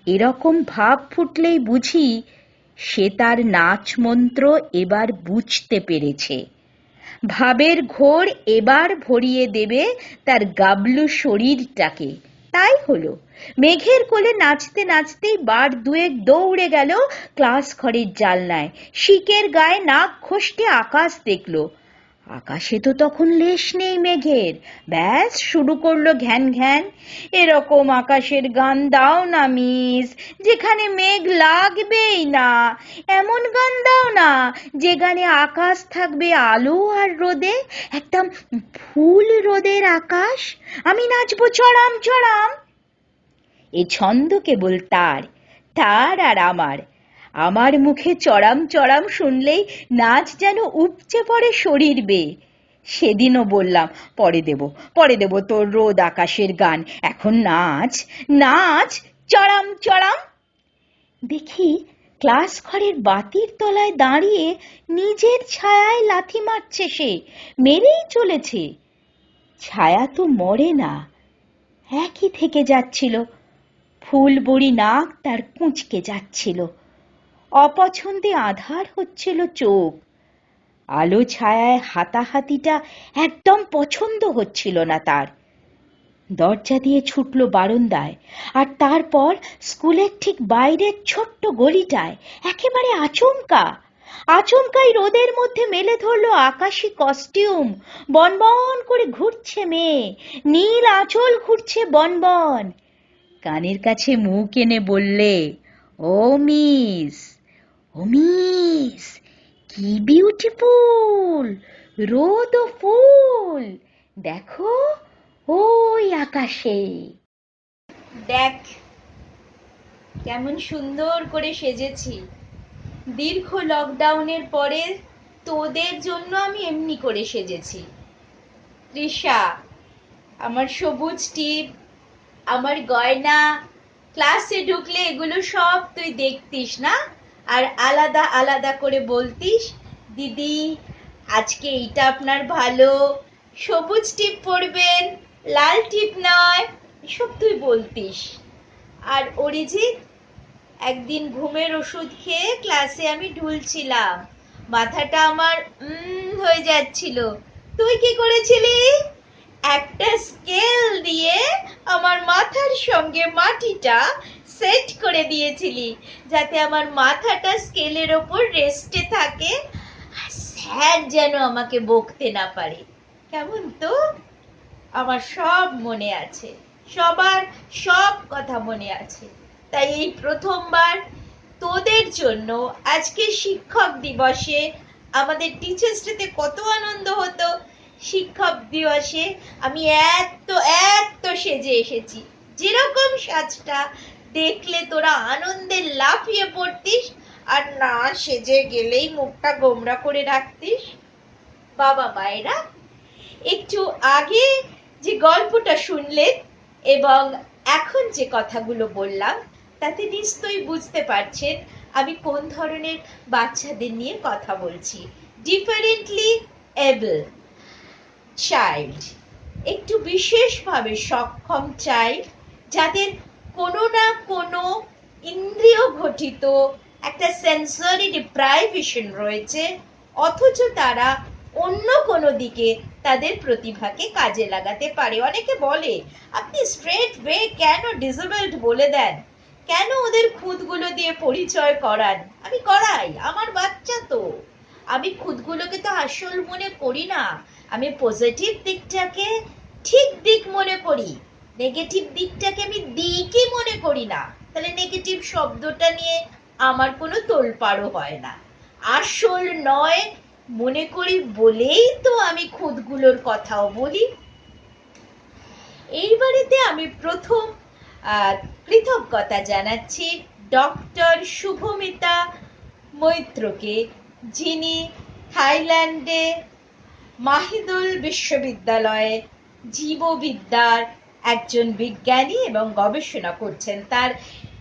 এরকম ভাব ফুটলেই বুঝি সে তার নাচ মন্ত্র এবার বুঝতে পেরেছে। ভাবের ঘোর এবার ভরিয়ে দেবে তার গাবলু শরীরটাকে। তাই হলো, মেঘের কোলে নাচতে নাচতেই বার দুয়েক দৌড়ে গেল ক্লাস ঘরের জানলায়। শিকের গায়ে নাক ঘষতে আকাশ দেখল। আকাশে তো তখন লেশ নেই মেঘের। ব্যাস শুরু করলো ঘ্যান ঘ্যান। এরকম আকাশের গান দাও না মিস, যেখানে মেঘ লাগবেই না। এমন গান দাও না যে গানে আকাশ থাকবে আলো আর রোদে, একদম ফুল রোদের আকাশ। আমি নাচবো চড়াম চড়াম। এ ছন্দ কেবল তার, তার আর আমার। আমার মুখে চড়াম চড়াম শুনলেই নাচ যেন উপচে পড়ে শরীর বেয়ে। সেদিনও বললাম, পরে দেব তোর রোদ আকাশের গান, এখন নাচ নাচ, চড়াম চড়াম। দেখি ক্লাস ঘরের বাতির তলায় দাঁড়িয়ে নিজের ছায়ায় লাথি মারছে সে, মেরেই চলেছে। ছায়া তো মরে না, একই থেকে যাচ্ছিল। ফুল বড়ি নাক তার কুঁচকে যাচ্ছিল। অপছন্দে আধার হচ্ছিল চোখ। আলো ছায়ায় হাতাহাতিটা একদম পছন্দ হচ্ছিল না তার। দরজা দিয়ে ছুটল বারান্দায়, আর তারপর স্কুলের ঠিক বাইরের ছোট্ট গলিটায় একেবারে আচমকাই রোদের মধ্যে মেলে ধরলো আকাশি কস্টিউম। বনবন করে ঘুরছে মেয়ে, নীল আঁচল ঘুরছে বনবন। কানের কাছে মুখ এনে বললে, ও মিস, ও মিস, কি বিউটিফুল, রোদ ও ফুল, দেখো ওই আকাশে। দেখ কেমন সুন্দর করে সেজেছি। দীর্ঘ লকডাউনের পরে তোদের জন্য আমি এমনি করে সেজেছি। তৃষা, আমার সবুজ টিপ, আমার গয়না, ক্লাসে ঢুকলে এগুলো সব তুই দেখতিস না, আর আলাদা আলাদা করে বলতিস, দিদি আজকে এইটা আপনার ভালো, সবুজ টিপ পরবেন, লাল টিপ নয়, এসব তুই বলতিস। আর অরিজিৎ, একদিন ঘুমের ওষুধ খেয়ে ক্লাসে আমি ঢুলছিলাম, মাথাটা আমার হয়ে যাচ্ছিল, তুই কি করেছিলি? একটা স্কেল দিয়ে আমার মাথার সঙ্গে মাটিটা সেট করে দিয়েছিলি, যাতে আমার মাথাটা স্কেলের ওপর রেস্টে থাকে আর স্যার যেন আমাকে বকতে না পারে। কেমন তো? আমার সব মনে আছে, সবার সব কথা মনে আছে। তাই এই প্রথমবার তোদের জন্য আজকে শিক্ষক দিবসে, আমাদের টিচার্স ডেতে কত আনন্দ হতো, শিক্ষক দিবসে আমি এত সেজে এসেছি। যেরকম সাজটা দেখলে তোরা আনন্দে লাফিয়ে পড়তিস, আর না সেজে গেলেই মুখটা গোমরা করে রাখতিস। বাবা মায়েরা, একটু আগে যে গল্পটা শুনলেন এবং এখন যে কথাগুলো বললাম, তাতে নিশ্চয়ই বুঝতে পারছেন আমি কোন ধরনের বাচ্চাদের নিয়ে কথা বলছি। ডিফারেন্টলি এবল চাইল্ড, একটু বিশেষভাবে সক্ষম চাইল্ড, যাদের কোনো না কোনো ইন্দ্রিয় ঘটিত একটা সেন্সরি ডিপ্রাইভেশন রয়েছে, অথচ তারা অন্য কোনো দিকে তাদের প্রতিভাকে কাজে লাগাতে পারে। অনেকে বলে আপনি স্ট্রেট ওয়ে কেন ডিসেবলড বলে দেন, কেন ওদের খুঁতগুলো দিয়ে পরিচয় করান? আমি করাই, আমার বাচ্চা তো। আমি খুঁতগুলোকে তো আসল মনে করি না, আমি পজিটিভ দিকটাকে ঠিক দিক মনে করি, নেগেটিভ দিকটাকে আমি দিকই মনে করি না। তাহলে নেগেটিভ শব্দটা নিয়ে আমার কোনো তোলপাড়ও হয় না। আসল নয় মনে করি বলেই তো আমি খুঁতগুলোর কথাও বলি। এইবারেতে আমি প্রথম কৃতজ্ঞতা জানাচ্ছি ডক্টর শুভমিতা মৈত্রকে, যিনি থাইল্যান্ডে মাহিদুল বিশ্ববিদ্যালয়ে জীববিদ্যার একজন বিজ্ঞানী এবং গবেষণা করছেন। তার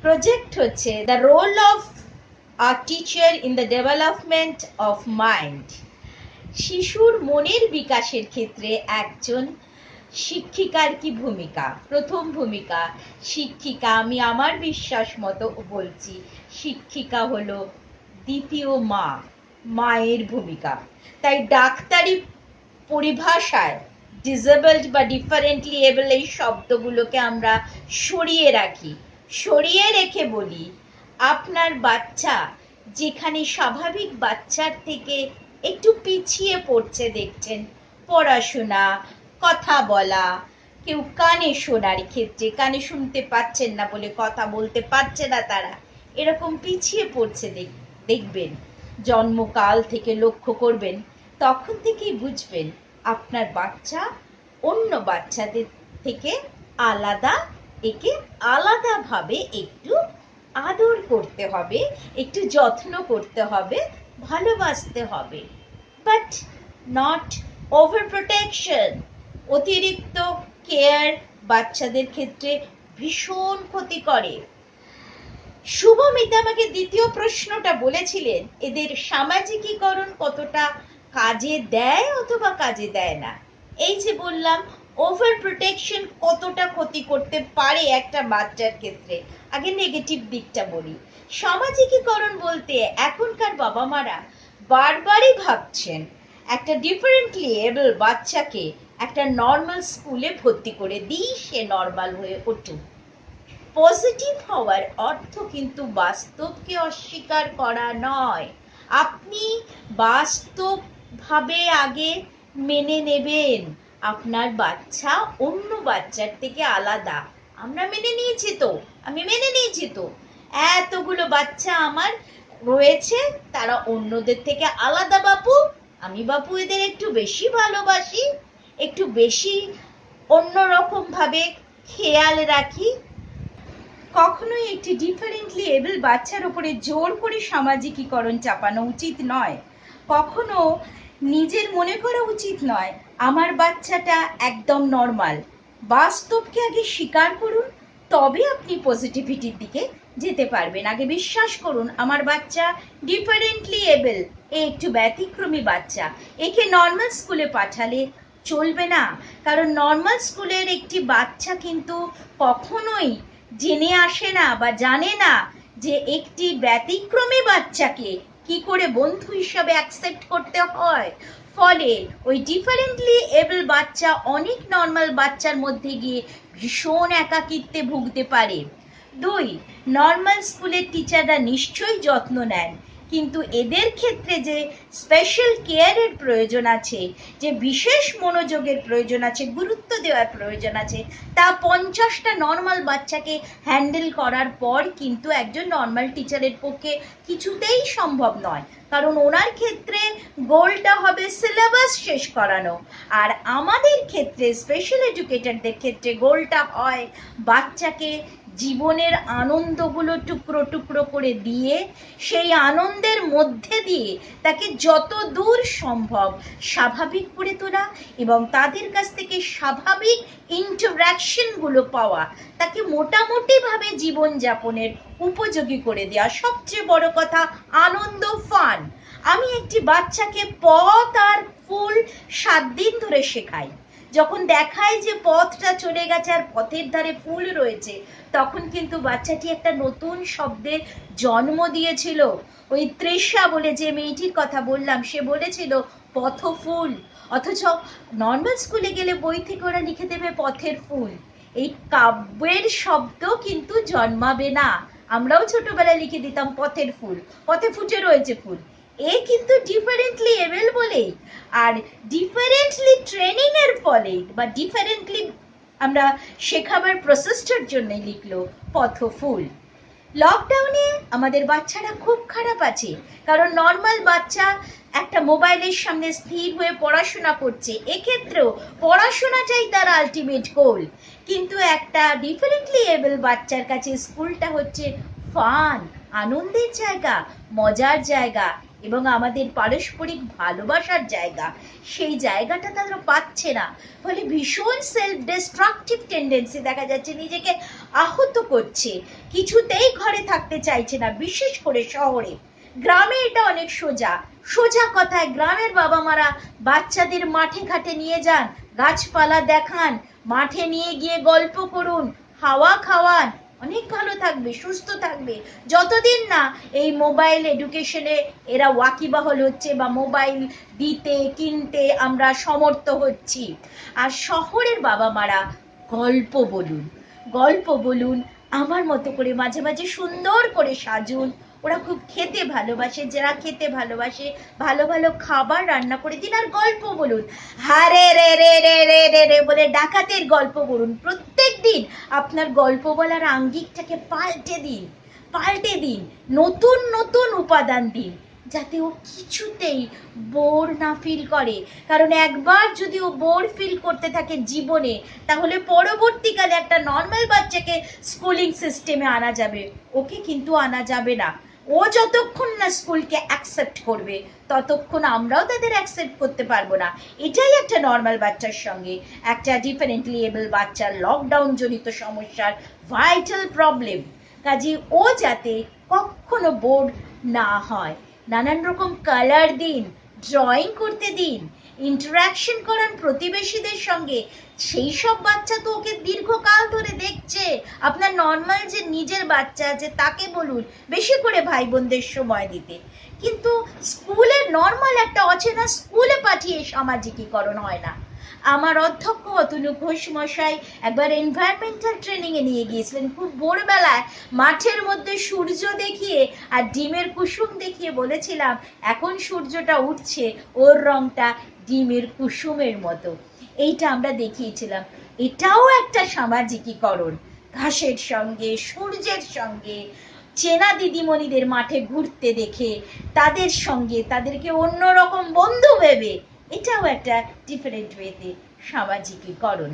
প্রজেক্ট হচ্ছে the role of a teacher in the development of mind. শিশুর মনের বিকাশের ক্ষেত্রে একজন শিক্ষিকার কি ভূমিকা। প্রথম ভূমিকা শিক্ষিকা, আমি আমার বিশ্বাস মতো বলছি, শিক্ষিকা হলো দ্বিতীয় মা, মায়ের ভূমিকা। তাই ডাক্তারি পরিভাষায় ডিসেবলড বা ডিফারেন্টলি এবল এই শব্দগুলোকে আমরা সরিয়ে রাখি, সরিয়ে রেখে বলি আপনার বাচ্চা যেখানে স্বাভাবিক বাচ্চার থেকে একটু পিছিয়ে পড়ছে, দেখছেন পড়াশোনা, কথা বলা, কেউ কানে শোনার ক্ষেত্রে কানে শুনতে পাচ্ছেন না বলে কথা বলতে পারছে না, তারা এরকম পিছিয়ে পড়ছে দেখবেন, জন্মকাল থেকে লক্ষ্য করবেন, তখন থেকেই বুঝবেন আপনার বাচ্চা অন্য বাচ্চাদের থেকে আলাদা, একে আলাদাভাবে একটু আদর করতে হবে, একটু যত্ন করতে হবে, ভালোবাসতে হবে, বাট নট ওভার প্রোটেকশন। অতিরিক্ত কেয়ার বাচ্চাদের ক্ষেত্রে ভীষণ ক্ষতি করে। শুভমিতা আমাকে দ্বিতীয় প্রশ্নটা বলেছিলেন, এদের সামাজিকীকরণ কতটা কাজে দেয় অথবা কাজে দেয় না। এই যে বললাম ওভার প্রোটেকশন কতটা ক্ষতি করতে পারে একটা বাচ্চার ক্ষেত্রে, আগে নেগেটিভ দিকটা বলি। সামাজিকীকরণ বলতে এখনকার বাবা মারা বারবারই ভাবছেন একটা ডিফারেন্টলি এবল বাচ্চাকে একটা নর্মাল স্কুলে ভর্তি করে দিই, সে নর্মাল হয়ে উঠুক। পজিটিভ হওয়ার অর্থ কিন্তু বাস্তবকে অস্বীকার করা নয়। আপনি বাস্তবভাবে আগে মেনে নেবেন আপনার বাচ্চা অন্য বাচ্চার থেকে আলাদা। আমরা মেনে নিয়েছি তো, আমি মেনে নিয়েছি তো, এতগুলো বাচ্চা আমার রয়েছে, তারা অন্যদের থেকে আলাদা বাপু, আমি বাপু এদের একটু বেশি ভালোবাসি, একটু বেশি অন্যরকম ভাবে খেয়াল রাখি। কখনোই একটি ডিফারেন্টলি এবল বাচ্চার উপরে জোর করে সামাজিকীকরণ চাপানো উচিত নয়। কখনো নিজের মনে করা উচিত নয় আমার বাচ্চাটা একদম নর্মাল। বাস্তবকে আগে স্বীকার করুন, তবে আপনি পজিটিভিটির দিকে যেতে পারবেন। আগে বিশ্বাস করুন আমার বাচ্চা ডিফারেন্টলি এবল, এ একটু ব্যতিক্রমী বাচ্চা, একে নর্মাল স্কুলে পাঠালে চলবে না। কারণ নর্মাল স্কুলের একটি বাচ্চা কিন্তু কখনোই জেনে আসে না বা জানে না যে একটি ব্যতিক্রমী বাচ্চাকে কি করে বন্ধু হিসাবে অ্যাকসেপ্ট করতে হয়। ফলে ওই ডিফারেন্টলি এবল বাচ্চা অনেক নর্মাল বাচ্চার মধ্যে গিয়ে ভীষণ একাকিত্বে ভুগতে পারে। 2, নর্মাল স্কুলের টিচাররা নিশ্চয়ই যত্ন নেন, কিন্তু এদের ক্ষেত্রে যে স্পেশাল কেয়ারের প্রয়োজন আছে, যে বিশেষ মনোযোগের প্রয়োজন আছে, গুরুত্ব দেওয়ার প্রয়োজন আছে, তা 50টা নর্মাল বাচ্চাকে হ্যান্ডেল করার পর কিন্তু একজন নর্মাল টিচারের পক্ষে কিছুতেই সম্ভব নয়। কারণ ওনার ক্ষেত্রে গোলটা হবে সিলেবাস শেষ করানো, আর আমাদের ক্ষেত্রে স্পেশাল এডুকেটরদের ক্ষেত্রে গোলটা হয় বাচ্চাকে জীবনের আনন্দগুলো টুকরো টুকরো করে দিয়ে সেই আনন্দের মধ্যে দিয়ে তাকে যত দূর সম্ভব স্বাভাবিক করে তোলা এবং তাদের কাছ থেকে স্বাভাবিক ইন্টারাকশনগুলো পাওয়া, তাকে মোটামুটিভাবে জীবনযাপনের উপযোগী করে দেওয়া। সবচেয়ে বড় কথা আনন্দ, ফান। আমি একটি বাচ্চাকে পথ আর ফুল 7 দিন ধরে শেখাই, যখন দেখায় যে পথটা চলে গেছে আর পথের ধারে ফুল রয়েছে, তখন কিন্তু বাচ্চাটি একটা নতুন শব্দের জন্ম দিয়েছিল। ওই তৃষা বলে যে মেয়েটির কথা বললাম, সে বলেছিল পথফুল, অথচ নর্মাল স্কুলে গেলে বই থেকে ওরা লিখে দেবে পথের ফুল। এই কাব্যের শব্দ কিন্তু জন্মাবে না। আমরাও ছোটবেলায় লিখে দিতাম পথের ফুল, পথে ফুটে রয়েছে ফুল। এ কিন্তু ডিফারেন্টলি এবেল বলেই আর ডিফারেন্টলি ট্রেনিং এর ফলে বা ডিফারেন্টলি আমরা শেখাবার প্রসেসটার জন্যই লিখলো পথফুল। লকডাউনে আমাদের বাচ্চারা খুব খারাপ আছে, কারণ নর্মাল বাচ্চা একটা মোবাইলের সামনে স্থির হয়ে পড়াশোনা করছে, এক্ষেত্রেও পড়াশোনাটাই তার আলটিমেট গোল। কিন্তু একটা ডিফারেন্টলি এবল বাচ্চার কাছে স্কুলটা হচ্ছে ফান, আনন্দের জায়গা, মজার জায়গা এবং আমাদের পারস্পরিক ভালোবাসার জায়গা। সেই জায়গাটা তারা পাচ্ছে না, ফলে ভীষণ সেলফ ডিস্ট্রাকটিভ টেন্ডেন্সি দেখা যাচ্ছে, নিজেকে আহত করছে, কিছুতেই ঘরে থাকতে চাইছে না, বিশেষ করে শহরে। গ্রামে এটা অনেক সোজা, সোজা কথায় গ্রামের বাবা মারা বাচ্চাদের মাঠে ঘাটে নিয়ে যান, গাছপালা দেখান, মাঠে নিয়ে গিয়ে গল্প করুন, হাওয়া খাওয়ান, অনেক ভালো থাকবে, সুস্থ থাকবে, যতদিন না এই মোবাইল এডুকেশনে এরা ওয়াকিবহাল হচ্ছে বা মোবাইল দিতে কিনতে আমরা সমর্থ হচ্ছি। আর শহরের বাবা মারা গল্প বলুন, গল্প বলুন, আমার মতো করে মাঝে মাঝে সুন্দর করে সাজুন। ওরা খুব খেতে ভালোবাসে, যারা খেতে ভালোবাসে ভালো ভালো খাবার রান্না করে দিন আর গল্প বলুন। হারে রে রে রে রে রে রে বলে ডাকাতের গল্প বলুন। প্রত্যেক দিন আপনার গল্প বলার আঙ্গিকটাকে পাল্টে দিন, পাল্টে দিন, নতুন নতুন উপাদান দিন, যাতে ও কিছুতেই বোর না ফিল করে। কারণ একবার যদি ও বোর ফিল করতে থাকে জীবনে, তাহলে পরবর্তীকালে একটা নর্মাল বাচ্চাকে স্কুলিং সিস্টেমে আনা যাবে, ওকে কিন্তু আনা যাবে না। ও যতক্ষণ না স্কুলকে অ্যাকসেপ্ট করবে, ততক্ষণ আমরাও তাদের অ্যাকসেপ্ট করতে পারবো না। এটাই একটা নর্মাল বাচ্চার সঙ্গে একটা ডিফারেন্টলি এবল বাচ্চার লকডাউন জনিত সমস্যার ভাইটাল প্রবলেম। কাজে ও যাতে কখনো বোর না হয়, নানান রকম কালার দিন, ড্রয়িং করতে দিন, ইন্টারাকশন করান প্রতিবেশীদের সঙ্গে। সেই সব বাচ্চা তো ওকে দীর্ঘকাল ধরে দেখছে। আপনার নর্মাল যে নিজের বাচ্চা আছে তাকে বলুন বেশি করে ভাই বোনদের সময় দিতে। কিন্তু স্কুলে নর্মাল একটা অচেনা স্কুলে পাঠিয়ে সামাজিকীকরণ হয় না। আমার অধ্যক্ষ অতনু ঘোষ মশাই একবার এনভায়রনমেন্টাল ট্রেনিং এ নিয়ে গিয়েছিলেন, খুব ভোরবেলায় মাঠের মধ্যে সূর্য দেখিয়ে আর ডিমের কুসুম দেখিয়ে বলেছিলাম, এখন সূর্যটা উঠছে, ওর রংটা ডিমের কুসুমের মতো। এইটা আমরা দেখিয়েছিলাম। এটাও একটা সামাজিকীকরণ, ঘাসের সঙ্গে সূর্যের সঙ্গে চেনা দিদিমণিদের মাঠে ঘুরতে দেখে তাদের সঙ্গে তাদেরকে অন্যরকম বন্ধু ভেবে, এটাও একটা ডিফারেন্ট ওয়েতে সামাজিকীকরণ।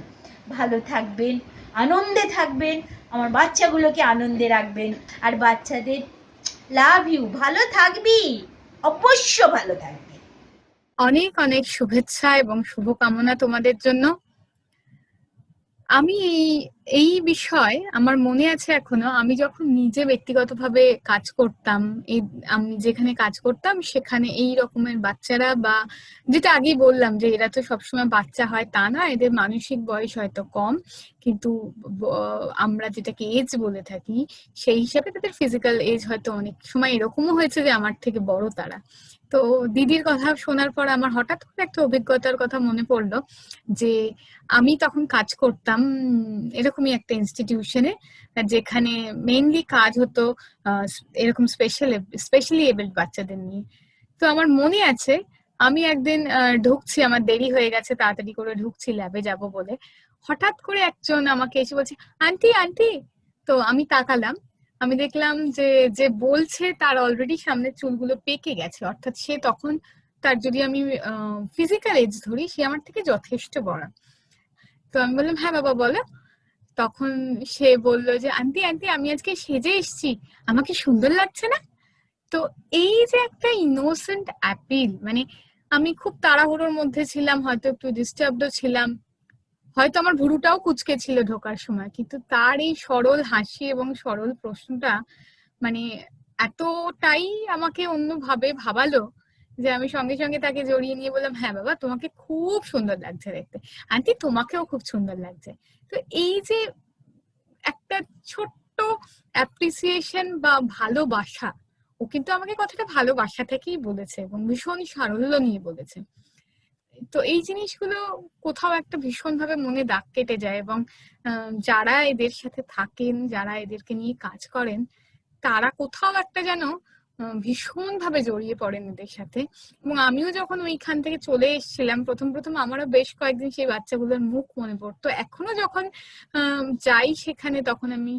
ভালো থাকবেন, আনন্দে থাকবেন, আমার বাচ্চাগুলোকে আনন্দে রাখবেন। আর বাচ্চাদের লাভ ইউ, ভালো থাকবি, অবশ্য ভালো থাকবি। অনেক অনেক শুভেচ্ছা এবং শুভকামনা তোমাদের জন্য। আমি এই বিষয় আমার মনে আছে এখনো, আমি যখন নিজে ব্যক্তিগতভাবে কাজ করতাম, আমি যেখানে কাজ করতাম সেখানে এই রকমের বাচ্চারা, বা যেটা আগেই বললাম যে এরা তো সবসময় বাচ্চা হয় তা না, এদের মানসিক বয়স হয়তো কম, কিন্তু আমরা যেটাকে এজ বলে থাকি সেই হিসাবে তাদের ফিজিক্যাল এজ হয়তো অনেক সময় এরকমও হয়েছে যে আমার থেকে বড় তারা। তো দিদির কথা শোনার পর আমার হঠাৎ করে একটা অভিজ্ঞতার কথা মনে পড়লো, যে আমি তখন কাজ করতাম এরকমই একটা ইনস্টিটিউশনে, যেখানে মেইনলি কাজ হতো এরকম স্পেশালি এবলড বাচ্চাদের নিয়ে। তো আমার মনে আছে আমি একদিন ঢুকছি, আমার দেরি হয়ে গেছে, তাড়াতাড়ি করে ঢুকছি ল্যাবে যাব বলে, হঠাৎ করে একজন আমাকে এসে বলছে, আন্টি আন্টি। তো আমি তাকালাম, আমি দেখলাম যে যে বলছে তার অলরেডি সামনের চুলগুলো পেকে গেছে, অর্থাৎ সে তখন, তার যদি আমি ফিজিক্যাল এজ ধরি, সে আমার থেকে যথেষ্ট বড়। তো আমি বললাম, হ্যাঁ বাবা বলো। তখন সে বললো যে আন্টি আন্টি আমি আজকে সেজে এসেছি, আমাকে সুন্দর লাগছে না? তো এই যে একটা ইনোসেন্ট অ্যাপিল, মানে আমি খুব তাড়াহুড়োর মধ্যে ছিলাম, হয়তো একটু ডিস্টার্বডও ছিলাম, হয়তো আমার ভুরুটাও কুঁচকে ছিল ঢোকার সময়, কিন্তু তার এই সরল হাসি এবং সরল প্রশ্নটা মানে এতটাই আমাকে অন্যভাবে ভাবালো যে আমি সঙ্গে সঙ্গে তাকে জড়িয়ে নিয়ে বললাম, হ্যাঁ বাবা তোমাকে খুব সুন্দর লাগছে দেখতে, আন্টি তোমাকেও খুব সুন্দর লাগছে। তো এই যে একটা ছোট্ট অ্যাপ্রিসিয়েশন বা ভালোবাসা, ও কিন্তু আমাকে কথাটা ভালোবাসা থেকেই বলেছে এবং ভীষণ সারল্য নিয়ে বলেছে। তো এই জিনিসগুলো কোথাও একটা ভীষণভাবে মনে দাগ কেটে যায়, এবং যারা এদের সাথে থাকেন, যারা এদেরকে নিয়ে কাজ করেন, তারা কোথাও একটা যেন ভীষণভাবে জড়িয়ে পড়েন এদের সাথে। এবং আমিও যখন ওইখান থেকে চলে এসেছিলাম, প্রথম আমারও বেশ কয়েকদিন সেই বাচ্চাগুলোর মুখ মনে পড়তো। এখনো যখন যাই সেখানে, তখন আমি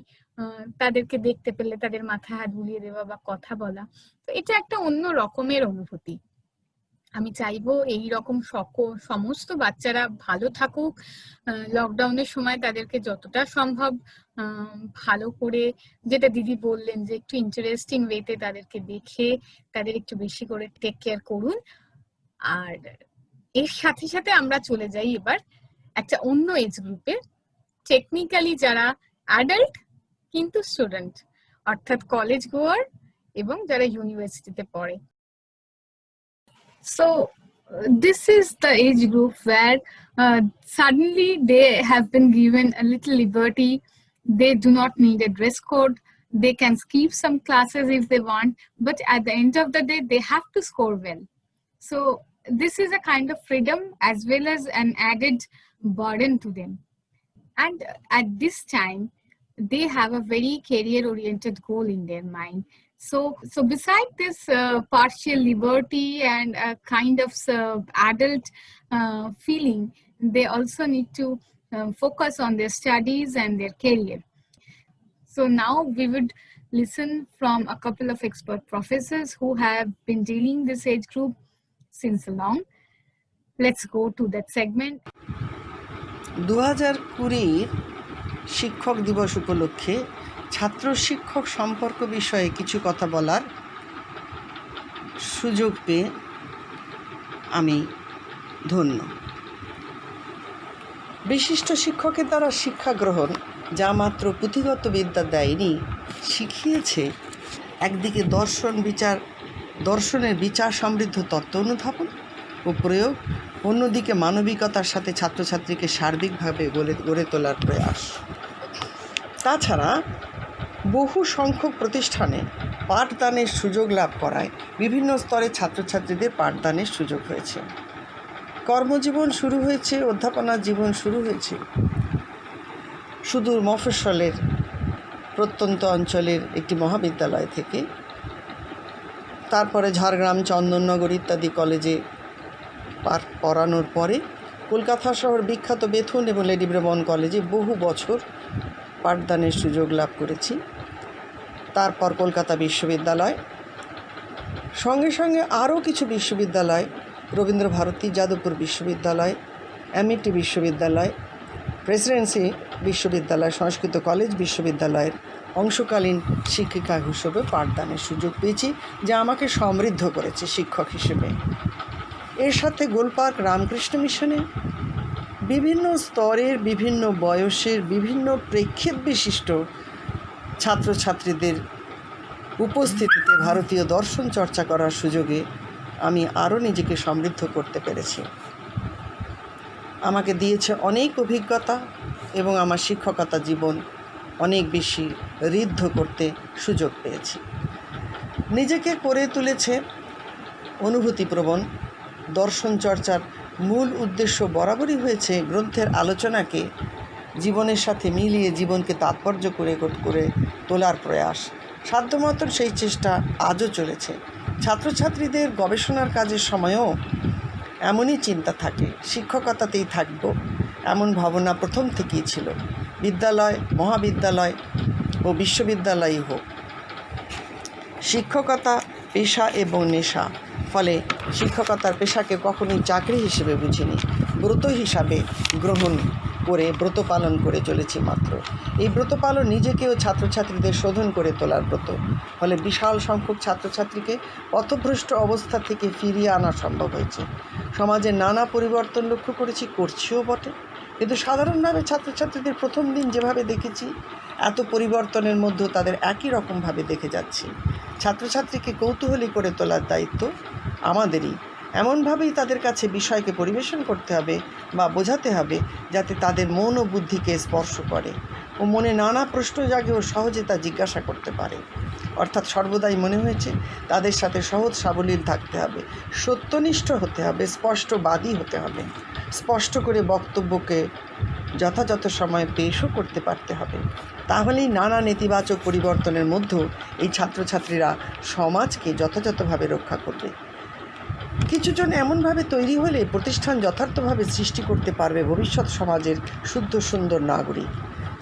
তাদেরকে দেখতে পেলে তাদের মাথায় হাত বুলিয়ে দেওয়া বা কথা বলা, তো এটা একটা অন্য রকমের অনুভূতি। আমি চাইবো এই রকম সমস্ত বাচ্চারা ভালো থাকুক। লকডাউনের সময় তাদেরকে যতটা সম্ভব ভালো করে, যেটা দিদি বললেন যে একটু ইন্টারেস্টিং ওয়েতে তাদেরকে দেখে তাদের একটু বেশি করে টেক কেয়ার করুন। আর এর সাথে সাথে আমরা চলে যাই এবার একটা অন্য এজ গ্রুপে, টেকনিক্যালি যারা অ্যাডাল্ট কিন্তু স্টুডেন্ট, অর্থাৎ কলেজ গোয়ার এবং যারা ইউনিভার্সিটিতে পড়ে। So this is the age group where suddenly they have been given a little liberty. They do not need a dress code. They can skip some classes if they want, but at the end of the day, they have to score well. So this is a kind of freedom as well as an added burden to them. And at this time, they have a very career-oriented goal in their mind. So beside this partial liberty and a kind of adult feeling, they also need to focus on their studies and their career. So now we would listen from a couple of expert professors who have been dealing this age group since long. Let's go to that segment. 2020 শিক্ষক দিবস উপলক্ষে ছাত্র শিক্ষক সম্পর্ক বিষয়ে কিছু কথা বলার সুযোগ পেয়ে আমি ধন্য। বিশিষ্ট শিক্ষকের দ্বারা শিক্ষা গ্রহণ যা মাত্র পুঁথিগত বিদ্যা দেয়নি, শিখিয়েছে একদিকে দর্শনের বিচার সমৃদ্ধ তত্ত্ব অনুধাবন ও প্রয়োগ, অন্যদিকে মানবিকতার সাথে ছাত্রছাত্রীকে সার্বিকভাবে গড়ে তোলার প্রয়াস। তাছাড়া বহু সংখ্যক প্রতিষ্ঠানে পাঠদানের সুযোগ লাভ করায় বিভিন্ন স্তরে ছাত্রছাত্রীদের পাঠদানের সুযোগ হয়েছে। কর্মজীবন শুরু হয়েছে, অধ্যাপনা জীবন শুরু হয়েছে সুদূর মফস্বলের প্রত্যন্ত অঞ্চলের একটি মহাবিদ্যালয় থেকে। তারপরে ঝাড়গ্রাম, চন্দননগর ইত্যাদি কলেজে পড়ানোর পরে কলকাতা শহর বিখ্যাত বেথুন এবং লেডি ব্রেবন কলেজে বহু বছর পাঠদানের সুযোগ লাভ করেছি। তারপর কলকাতা বিশ্ববিদ্যালয়, সঙ্গে সঙ্গে আরও কিছু বিশ্ববিদ্যালয়, রবীন্দ্রভারতী, যাদবপুর বিশ্ববিদ্যালয়, এমইটি বিশ্ববিদ্যালয়, প্রেসিডেন্সি বিশ্ববিদ্যালয়, সংস্কৃত কলেজ বিশ্ববিদ্যালয়ের অংশকালীন শিক্ষিকা হিসেবে পাঠদানের সুযোগ পেয়েছি, যা আমাকে সমৃদ্ধ করেছে শিক্ষক হিসেবে। এর সাথে গোলপার্ক রামকৃষ্ণ মিশনে বিভিন্ন স্তরের, বিভিন্ন বয়সের, বিভিন্ন প্রেক্ষিত বিশিষ্ট ছাত্রছাত্রীদের উপস্থিতিতে ভারতীয় দর্শন চর্চা করার সুযোগে আমি আরও নিজেকে সমৃদ্ধ করতে পেরেছি। আমাকে দিয়েছে অনেক অভিজ্ঞতা এবং আমার শিক্ষকতা জীবন অনেক বেশি ঋদ্ধ করতে সুযোগ পেয়েছি। নিজেকে করে তুলেছে অনুভূতিপ্রবণ। দর্শন চর্চার মূল উদ্দেশ্য বরাবরই হয়েছে গ্রন্থের আলোচনাকে জীবনের সাথে মিলিয়ে জীবনকে তাৎপর্য করে তোলার প্রয়াস। সাধ্যমতো সেই চেষ্টা আজও চলেছে। ছাত্রছাত্রীদের গবেষণার কাজের সময়ও এমনই চিন্তা থাকে, শিক্ষকতাতেই থাকব এমন ভাবনা প্রথম থেকেই ছিল। বিদ্যালয়, মহাবিদ্যালয় ও বিশ্ববিদ্যালয়ই হোক, শিক্ষকতা পেশা এবং নেশা। ফলে শিক্ষকতার পেশাকে কখনোই চাকরি হিসেবে বুঝিনি, ব্রত হিসাবে গ্রহণ করে ব্রত পালন করে চলেছি মাত্র। এই ব্রত পালন নিজেকেও ছাত্রছাত্রীদের শোধন করে তোলার ব্রত। ফলে বিশাল সংখ্যক ছাত্রছাত্রীকে পথভ্রষ্ট অবস্থা থেকে ফিরিয়ে আনা সম্ভব হয়েছে। সমাজের নানা পরিবর্তন লক্ষ্য করেছি, করছিও বটে, কিন্তু সাধারণভাবে ছাত্রছাত্রীদের প্রথম দিন যেভাবে দেখেছি, এত পরিবর্তনের মধ্যেও তাদের একই রকমভাবে দেখে যাচ্ছি। ছাত্রছাত্রীকে কৌতূহলী করে তোলার দায়িত্ব আমাদেরই। এমনভাবেই তাদের কাছে বিষয়কে পরিবেশন করতে হবে বা বোঝাতে হবে যাতে তাদের মন ও বুদ্ধিকে স্পর্শ করে ও মনে নানা প্রশ্ন জাগে ও সহজে তা জিজ্ঞাসা করতে পারে। অর্থাৎ সর্বদাই মনে হয়েছে তাদের সাথে সহজ সাবলীল থাকতে হবে, সত্যনিষ্ঠ হতে হবে, স্পষ্টবাদী হতে হবে, স্পষ্ট করে বক্তব্যকে যথাযথ সময়ে পেশও করতে পারতে হবে। তাহলেই নানা নেতিবাচক পরিবর্তনের মধ্যেও এই ছাত্রছাত্রীরা সমাজকে যথাযথভাবে রক্ষা করবে। কিছুজন এমনভাবে তৈরি হলে প্রতিষ্ঠান যথার্থভাবে সৃষ্টি করতে পারবে ভবিষ্যৎ সমাজের শুদ্ধ সুন্দর নাগরিক।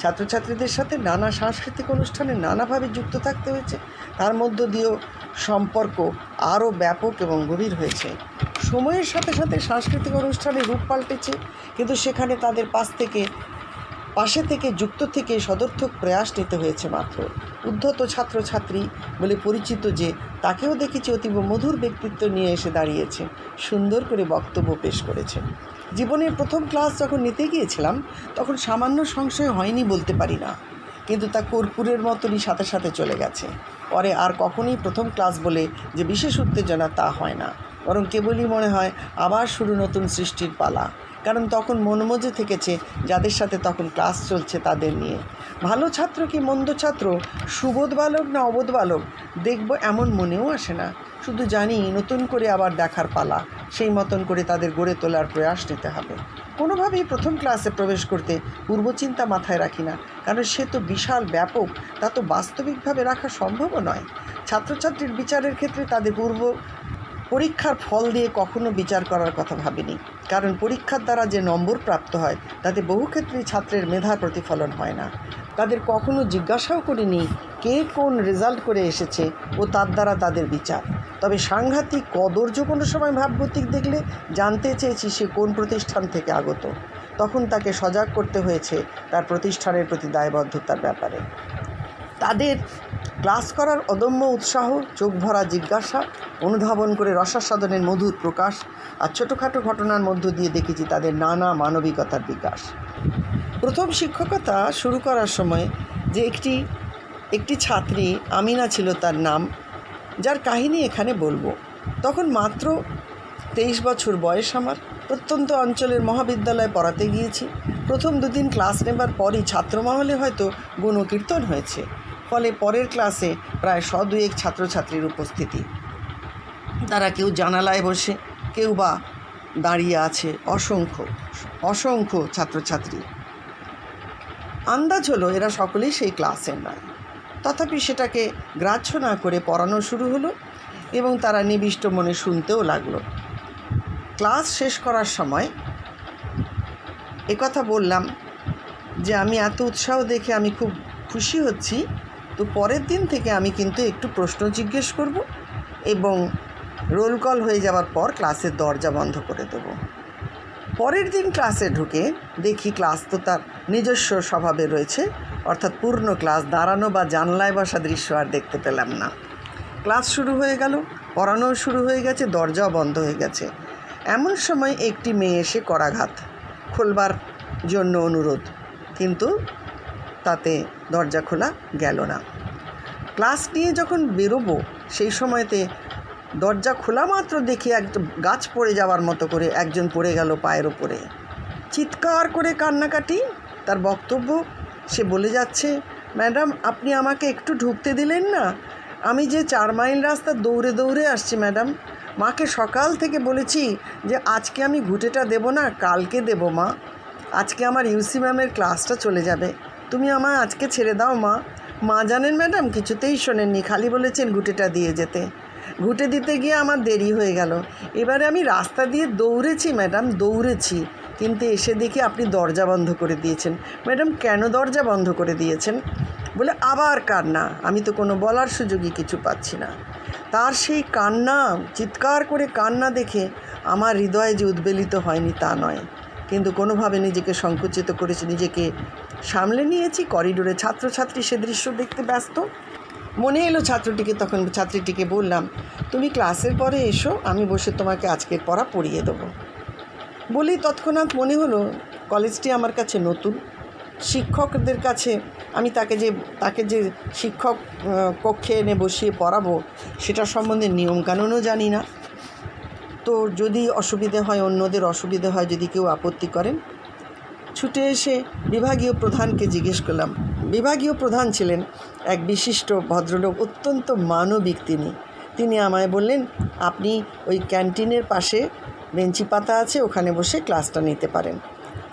ছাত্রছাত্রীদের সাথে নানা সাংস্কৃতিক অনুষ্ঠানে নানাভাবে যুক্ত থাকতে হয়েছে, তার মধ্য দিয়েও সম্পর্ক আরও ব্যাপক এবং গভীর হয়েছে। সময়ের সাথে সাথে সাংস্কৃতিক অনুষ্ঠানের রূপ পাল্টেছে, কিন্তু সেখানে তাদের পাশে থেকে যুক্ত থেকে সদর্থক প্রয়াস নিতে হয়েছে মাত্র। উদ্ধত ছাত্রছাত্রী বলে পরিচিত যে তাকেও দেখেছি অতীব মধুর ব্যক্তিত্ব নিয়ে এসে দাঁড়িয়েছে, সুন্দর করে বক্তব্য পেশ করেছেন। জীবনের প্রথম ক্লাস যখন নিতে গিয়েছিলাম তখন সামান্য সংশয় হয়নি বলতে পারি না, কিন্তু তা কর্পূরের মতনই সাথে সাথে চলে গেছে। পরে আর কখনোই প্রথম ক্লাস বলে যে বিশেষ উত্তেজনা তা হয় না, বরং কেবলই মনে হয় আবার শুরু নতুন সৃষ্টির পালা। কারণ তখন মন মজে থেকেছে যাদের সাথে তখন ক্লাস চলছে তাদের নিয়ে। ভালো ছাত্র কি মন্দ ছাত্র, সুবোধ বালক না অবোধ বালক দেখব এমন মনেও আসে না। শুধু জানি নতুন করে আবার দেখার পালা, সেই মতন করে তাদের গড়ে তোলার প্রয়াস নিতে হবে। কোনোভাবেই প্রথম ক্লাসে প্রবেশ করতে পূর্বচিন্তা মাথায় রাখি না, কারণ সে তো বিশাল ব্যাপক, তা তো বাস্তবিকভাবে রাখা সম্ভবও নয়। ছাত্রছাত্রীর বিচারের ক্ষেত্রে তাদের পরীক্ষার ফল দিয়ে কখনো বিচার করার কথা ভাবিনি, কারণ পরীক্ষার দ্বারা যে নম্বর প্রাপ্ত হয় তাতে বহু ক্ষেত্রেই ছাত্রের মেধার প্রতিফলন হয় না। তাদের কখনো জিজ্ঞাসাও করিনি কে কোন রেজাল্ট করে এসেছে ও তার দ্বারা তাদের বিচার। তবে সাংঘাতিক কদর্য কোনো সময় ভাবগতিক দেখলে জানতে চেয়েছি সে কোন প্রতিষ্ঠান থেকে আগত, তখন তাকে সজাগ করতে হয়েছে তার প্রতিষ্ঠানের প্রতি দায়বদ্ধতার ব্যাপারে। তাদের ক্লাস করার অদম্য উৎসাহ, চোখ ভরা জিজ্ঞাসা, অনুধাবন করে রসাস্বাদনের মধুর প্রকাশ আর ছোটোখাটো ঘটনার মধ্য দিয়ে দেখেছি তাদের নানা মানবিকতার বিকাশ। প্রথম শিক্ষকতা শুরু করার সময় যে একটি ছাত্রী আমিনা ছিল তার নাম, যার কাহিনী এখানে বলবো। তখন মাত্র 23 বছর বয়স আমার। প্রত্যন্ত অঞ্চলের মহাবিদ্যালয়ে পড়াতে গিয়েছি। প্রথম দুদিন ক্লাস নেবার পরই ছাত্রমহলে হয়তো গুণকীর্তন হয়েছে, ফলে পরের ক্লাসে প্রায় 100-200 ছাত্রছাত্রীর উপস্থিতি। তারা কেউ জানালায় বসে, কেউ বা দাঁড়িয়ে আছে, অসংখ্য ছাত্রছাত্রী। আন্দাজ হলো এরা সকলেই সেই ক্লাসের নয়। তথাপি সেটাকে গ্রাহ্য না করে পড়ানো শুরু হলো এবং তারা নিবিষ্ট মনে শুনতেও লাগলো। ক্লাস শেষ করার সময় একথা বললাম যে আমি এত উৎসাহ দেখে আমি খুব খুশি হচ্ছি, তো পরের দিন থেকে আমি কিন্তু একটু প্রশ্ন জিজ্ঞেস করব এবং রোল কল হয়ে যাওয়ার পর ক্লাসের দরজা বন্ধ করে দেব। পরের দিন ক্লাসে ঢুকে দেখি ক্লাস তো তার নিজস্ব স্বভাবে রয়েছে, অর্থাৎ পূর্ণ ক্লাস, দাঁড়ানো বা জানলায় বসা দৃশ্য আর দেখতে পেলাম না। ক্লাস শুরু হয়ে গেল, পড়ানোও শুরু হয়ে গেছে, দরজাও বন্ধ হয়ে গেছে। এমন সময় একটি মেয়ে এসে করাঘাত খোলবার জন্য অনুরোধ, কিন্তু তাতে দরজা খোলা গেল না। ক্লাস নিয়ে যখন বেরোবো সেই সময়তে দরজা খোলা মাত্র দেখি একজন গাছ পড়ে যাওয়ার মতো করে একজন পড়ে গেল পায়ের ওপরে। চিৎকার করে কান্নাকাটি। তার বক্তব্য, সে বলে যাচ্ছে, ম্যাডাম আপনি আমাকে একটু ঢুকতে দিলেন না, আমি যে 4 মাইল রাস্তা দৌড়ে দৌড়ে আসছি ম্যাডাম। মাকে সকাল থেকে বলেছি যে আজকে আমি ঘুঁটেটা দেব না, কালকে দেব মা, আজকে আমার ইউসি ম্যামের ক্লাসটা চলে যাবে, তুমি আমায় আজকে ছেড়ে দাও মা। মা জানেন ম্যাডাম কিছুতেই শোনেননি, খালি বলেছেন ঘুঁটেটা দিয়ে যেতে। ঘুঁটে দিতে গিয়ে আমার দেরি হয়ে গেল। এবারে আমি রাস্তা দিয়ে দৌড়েছি ম্যাডাম, দৌড়েছি, কিন্তু এসে দেখি আপনি দরজা বন্ধ করে দিয়েছেন। ম্যাডাম কেন দরজা বন্ধ করে দিয়েছেন? বলে আবার কান্না। আমি তো কোনো বলার সুযোগই কিছু পাচ্ছি না। তার সেই কান্না, চিৎকার করে কান্না দেখে আমার হৃদয় যে উদ্বেলিত হয়নি তা নয়, কিন্তু কোনোভাবে নিজেকে সংকুচিত করেছি, নিজেকে সামলে নিয়েছি। করিডোরে ছাত্রছাত্রী সে দৃশ্য দেখতে ব্যস্ত। মনে এলো ছাত্রীটিকে বললাম, তুমি ক্লাসের পরে এসো, আমি বসে তোমাকে আজকের পড়া পড়িয়ে দেবো। বলেই তৎক্ষণাৎ মনে হলো কলেজটি আমার কাছে নতুন, শিক্ষকদের কাছে আমি তাকে যে শিক্ষক কক্ষে এনে বসিয়ে পড়াবো সেটা সম্বন্ধে নিয়মকানুনও জানি না। তো যদি অসুবিধে হয়, অন্যদের অসুবিধে হয়, যদি কেউ আপত্তি করেন, ছুটে এসে বিভাগীয় প্রধানকে জিজ্ঞেস করলাম। বিভাগীয় প্রধান ছিলেন এক বিশিষ্ট ভদ্রলোক, অত্যন্ত মানবিক তিনি আমায় বললেন, আপনি ওই ক্যান্টিনের পাশে বেঞ্চি পাতা আছে, ওখানে বসে ক্লাসটা নিতে পারেন।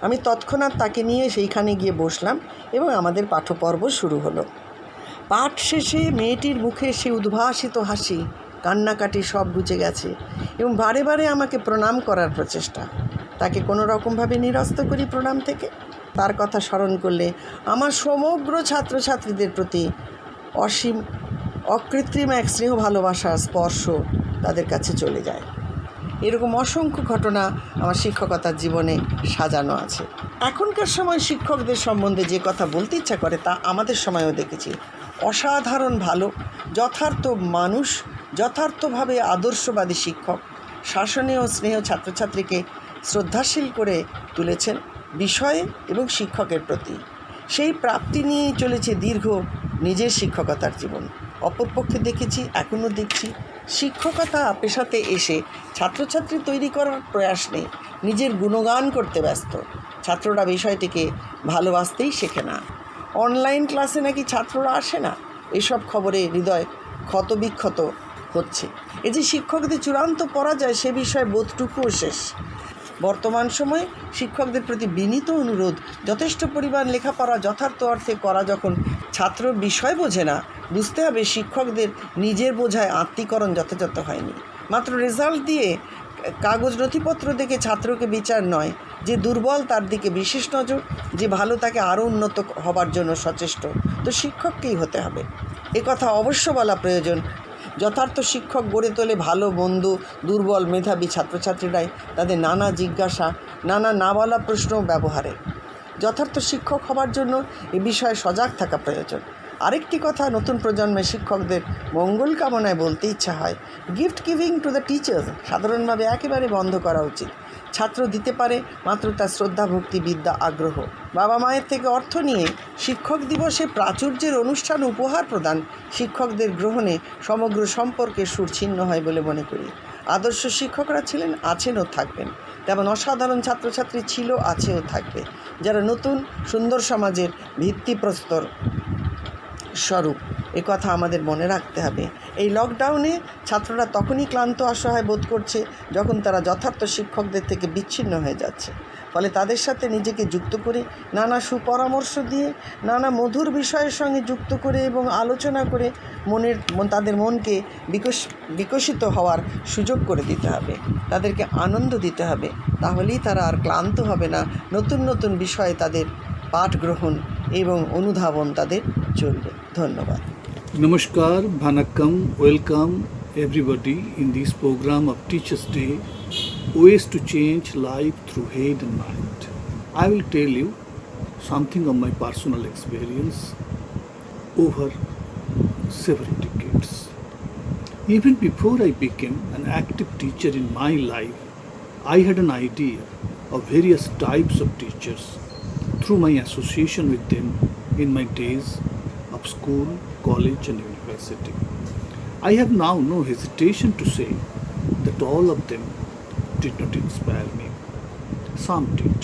আমি তৎক্ষণাৎ তাকে নিয়ে সেইখানে গিয়ে বসলাম এবং আমাদের পাঠপর্ব শুরু হলো। পাঠ শেষে মেয়েটির মুখে সে উদ্ভাসিত হাসি, কান্নাকাটি সব ঘুচে গেছে এবং বারে বারে আমাকে প্রণাম করার প্রচেষ্টা। তাকে কোনো রকমভাবে নিরস্ত করি প্রণাম থেকে। তার কথা স্মরণ করলে আমার সমগ্র ছাত্রছাত্রীদের প্রতি অসীম অকৃত্রিম এক স্নেহ ভালোবাসার স্পর্শ তাদের কাছে চলে যায়। এরকম অসংখ্য ঘটনা আমার শিক্ষকতার জীবনে সাজানো আছে। এখনকার সময় শিক্ষকদের সম্বন্ধে যে কথা বলতে ইচ্ছা করে তা আমাদের সময়ও দেখেছি। অসাধারণ ভালো, যথার্থ মানুষ, যথার্থভাবে আদর্শবাদী শিক্ষক, শাসনীয় স্নেহ ছাত্রছাত্রীকে শ্রদ্ধাশীল করে তুলেছেন বিষয়ে এবং শিক্ষকের প্রতি। সেই প্রাপ্তি নিয়েই চলেছে দীর্ঘ নিজের শিক্ষকতার জীবন। অপরপক্ষে দেখেছি, এখনও দেখছি, শিক্ষকতা পেশাতে এসে ছাত্রছাত্রী তৈরি করার প্রয়াস নেই, নিজের গুণগান করতে ব্যস্ত। ছাত্ররা বিষয়টিকে ভালোবাসতেই শেখে না। অনলাইন ক্লাসে নাকি ছাত্ররা আসে না, এসব খবরে হৃদয় ক্ষতবিক্ষত হচ্ছে। এই যে শিক্ষকদের চূড়ান্ত পরাজয়, সে বিষয়ে বোধটুকুও শেষ। বর্তমান সময়ে শিক্ষকদের প্রতি বিনীত অনুরোধ, যথেষ্ট পরিমাণ লেখাপড়া যথার্থ অর্থে করা যখন ছাত্র বিষয় বোঝে না, বুঝতে হবে শিক্ষকদের নিজের বোঝায় আত্মীকরণ যথাযথ হয়নি। মাত্র রেজাল্ট দিয়ে, কাগজ নথিপত্র দেখে ছাত্রকে বিচার নয়, যে দুর্বল তার দিকে বিশেষ নজর, যে ভালো তাকে আরও উন্নত হবার জন্য সচেষ্ট, তো শিক্ষককেই হতে হবে। কথা অবশ্য বলা প্রয়োজন। যথার্থ শিক্ষক গড়ে তোলে ভালো মন্দ, দুর্বল মেধাবী ছাত্রছাত্রীরাই তাদের নানা জিজ্ঞাসা, নানা না বলা প্রশ্ন ব্যবহারে। যথার্থ শিক্ষক হবার জন্য এ বিষয়ে সজাগ থাকা প্রয়োজন। আরেকটি কথা নতুন প্রজন্মের শিক্ষকদের মঙ্গল কামনায় বলতে ইচ্ছা হয়, gift giving to the teachers সাধারণভাবে একেবারে বন্ধ করা উচিত। ছাত্র দিতে পারে মাত্র তার শ্রদ্ধা, ভক্তি, বিদ্যা, আগ্রহ। বাবা মায়ের থেকে অর্থ নিয়ে শিক্ষক দিবসে প্রাচুর্যের অনুষ্ঠান উপহার প্রদান শিক্ষকদের গ্রহণে সমগ্র সম্পর্কের সুর ছিন্ন হয় বলে মনে করি। আদর্শ শিক্ষকরা ছিলেন, আছেন ও থাকবেন। তেমন অসাধারণ ছাত্রছাত্রী ছিল, আছে ও থাকবে, যারা নতুন সুন্দর সমাজের ভিত্তিপ্রস্তর স্বরূপ। কথা আমাদের মনে রাখতে হবে। এই লকডাউনে ছাত্ররা তখনই ক্লান্ত, অসহায় বোধ করছে যখন তারা যথার্থ শিক্ষকদের থেকে বিচ্ছিন্ন হয়ে যাচ্ছে। ফলে তাদের সাথে নিজেকে যুক্ত করে, নানা সুপরামর্শ দিয়ে, নানা মধুর বিষয়ের সঙ্গে যুক্ত করে এবং আলোচনা করে তাদের মনকে বিকশিত হওয়ার সুযোগ করে দিতে হবে। তাদেরকে আনন্দ দিতে হবে, তাহলেই তারা আর ক্লান্ত হবে না। নতুন নতুন বিষয়ে তাদের পাঠ গ্রহণ এবং অনুধাবন তাদের চলবে। ধন্যবাদ। Namaskar, Bhanakam, welcome everybody in this program of Teachers' Day, Ways to Change Life Through Head and Mind. I will tell you something of my personal experience over several decades. Even before I became an active teacher in my life, I had an idea of various types of teachers through my association with them in my days of school, college and university. I have now no hesitation to say that all of them did not inspire me. Some did.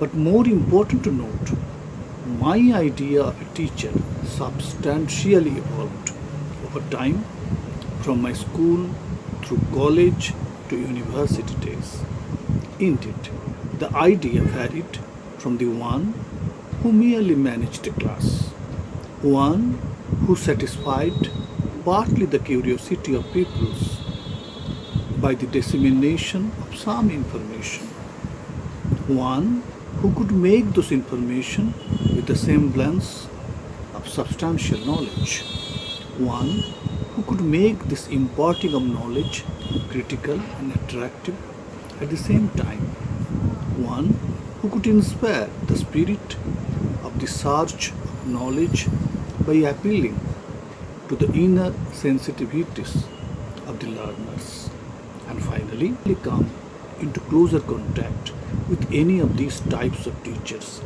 But more important to note, my idea of a teacher substantially evolved over time, from my school through college to university days. Indeed, the idea varied from the one who merely managed a class, one who satisfied partly the curiosity of pupils by the dissemination of some information, one who could make those information with a semblance of substantial knowledge, one who could make this imparting of knowledge critical and attractive at the same time, one who could inspire the spirit of the search of knowledge by appealing to the inner sensitivities of the learners, and finally come into closer contact with any of these types of teachers,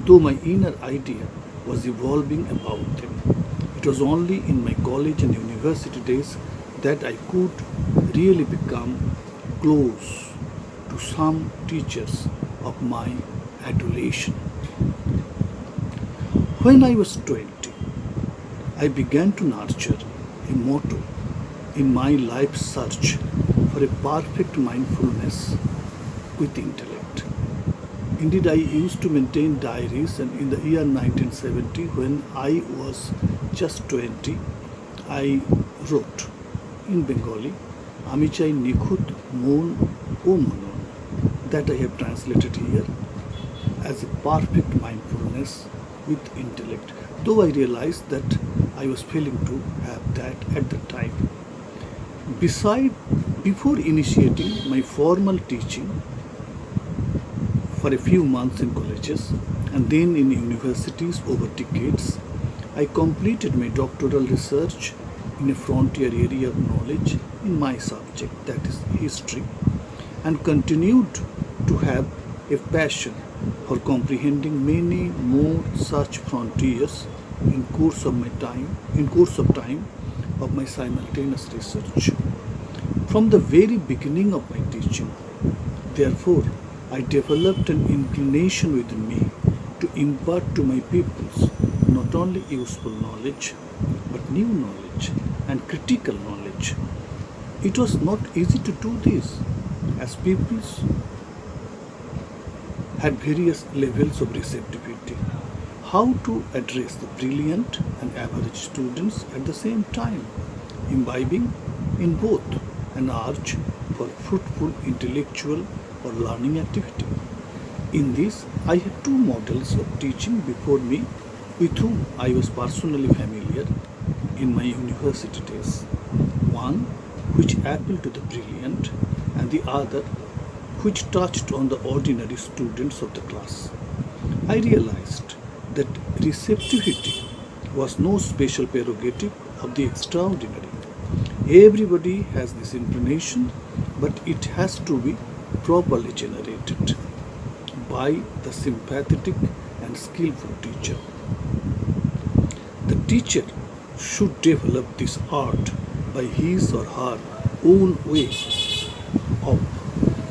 though my inner idea was evolving about them. It was only in my college and university days that I could really become close to some teachers of my adulation. When I was 20, I began to nurture a motto in my life search for a perfect mindfulness with intellect. Indeed, I used to maintain diaries, and in the year 1970, when I was just 20, I wrote in Bengali, Ami chai nikhut mon o manon, that I have translated here as a perfect mindfulness with intellect, though I realized that I was failing to have that at the time. Before initiating my formal teaching for a few months in colleges and then in universities over decades, I completed my doctoral research in a frontier area of knowledge in my subject, that is history, and continued to have a passion for comprehending many more such frontiers in course of time of my simultaneous research. From the very beginning of my teaching, therefore, I developed an inclination within me to impart to my pupils not only useful knowledge, but new knowledge and critical knowledge. It was not easy to do this, as pupils had various levels of receptivity. How to address the brilliant and average students at the same time, imbibing in both an urge for fruitful intellectual or learning activity. In this, I had two models of teaching before me with whom I was personally familiar in my university days. One which appealed to the brilliant, and the other which touched on the ordinary students of the class. I realized that receptivity was no special prerogative of the extraordinary. Everybody has this inclination, but it has to be properly generated by the sympathetic and skillful teacher. The teacher should develop this art by his or her own way of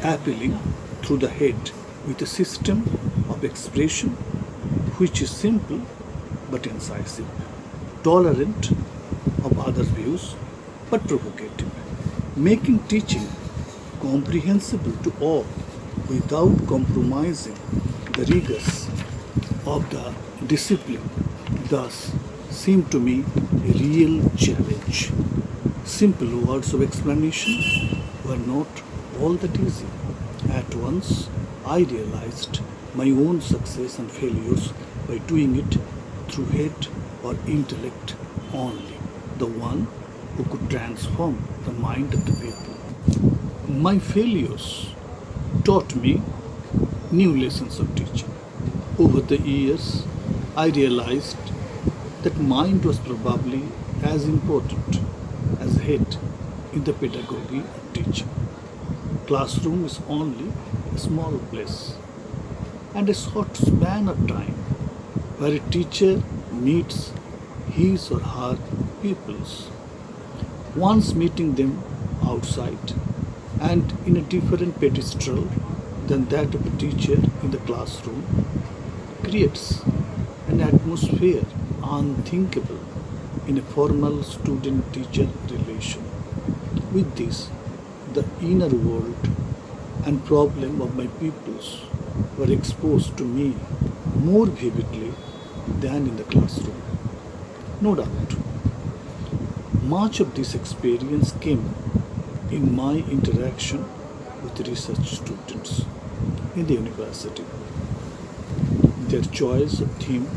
appealing through the head with a system of expression which is simple but incisive, tolerant of other views but provocative, making teaching comprehensible to all without compromising the rigors of the discipline, thus seemed to me a real challenge. Simple words of explanation were not all that easy. At once, I realized my own success and failures by doing it through head or intellect only, the one who could transform the mind of the people. My failures taught me new lessons of teaching. Over the years, I realized that mind was probably as important as head in the pedagogy of teaching. Classroom is only a small place and a short span of time where a teacher meets his or her pupils. Once meeting them outside and in a different pedestal than that of a teacher in the classroom creates an atmosphere unthinkable in a formal student-teacher relation. With this, the inner world and problem of my pupils were exposed to me more vividly than in the classroom. No doubt, much of this experience came in my interaction with research students in the university. Their choice of theme,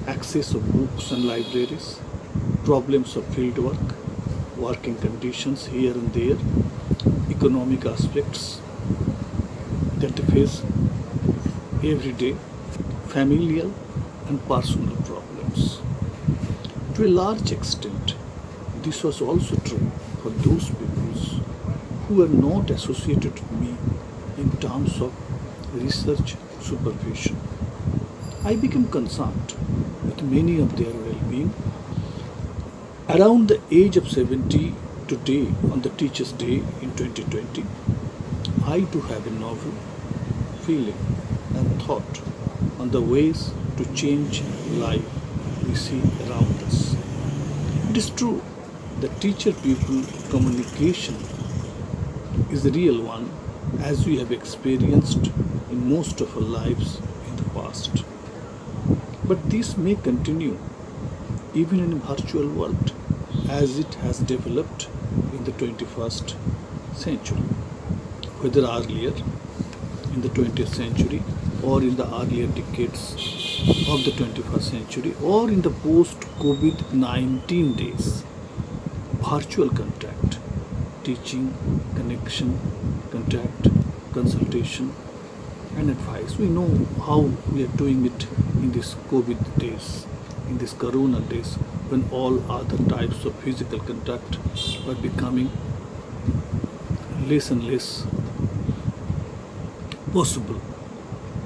access of books and libraries, problems of fieldwork, working conditions here and there, economic aspects that they face every day, familial and personal problems. To a large extent, this was also true for those peoples who were not associated with me in terms of research supervision. I became concerned with many of their well-being. Around the age of 70 today, on the Teachers' Day in 2020, I too have a novel feeling and thought on the ways to change life we see around us. It is true that teacher-pupil communication is the real one, as we have experienced in most of our lives in the past. But this may continue even in a virtual world as it has developed in the 21st century, whether earlier in the 20th century or in the earlier decades of the 21st century or in the post-COVID-19 days. Virtual contact, teaching, connection, contact, consultation and advice. We know how we are doing it in these COVID days, in these Corona days, when all other types of physical contact are becoming less and less possible,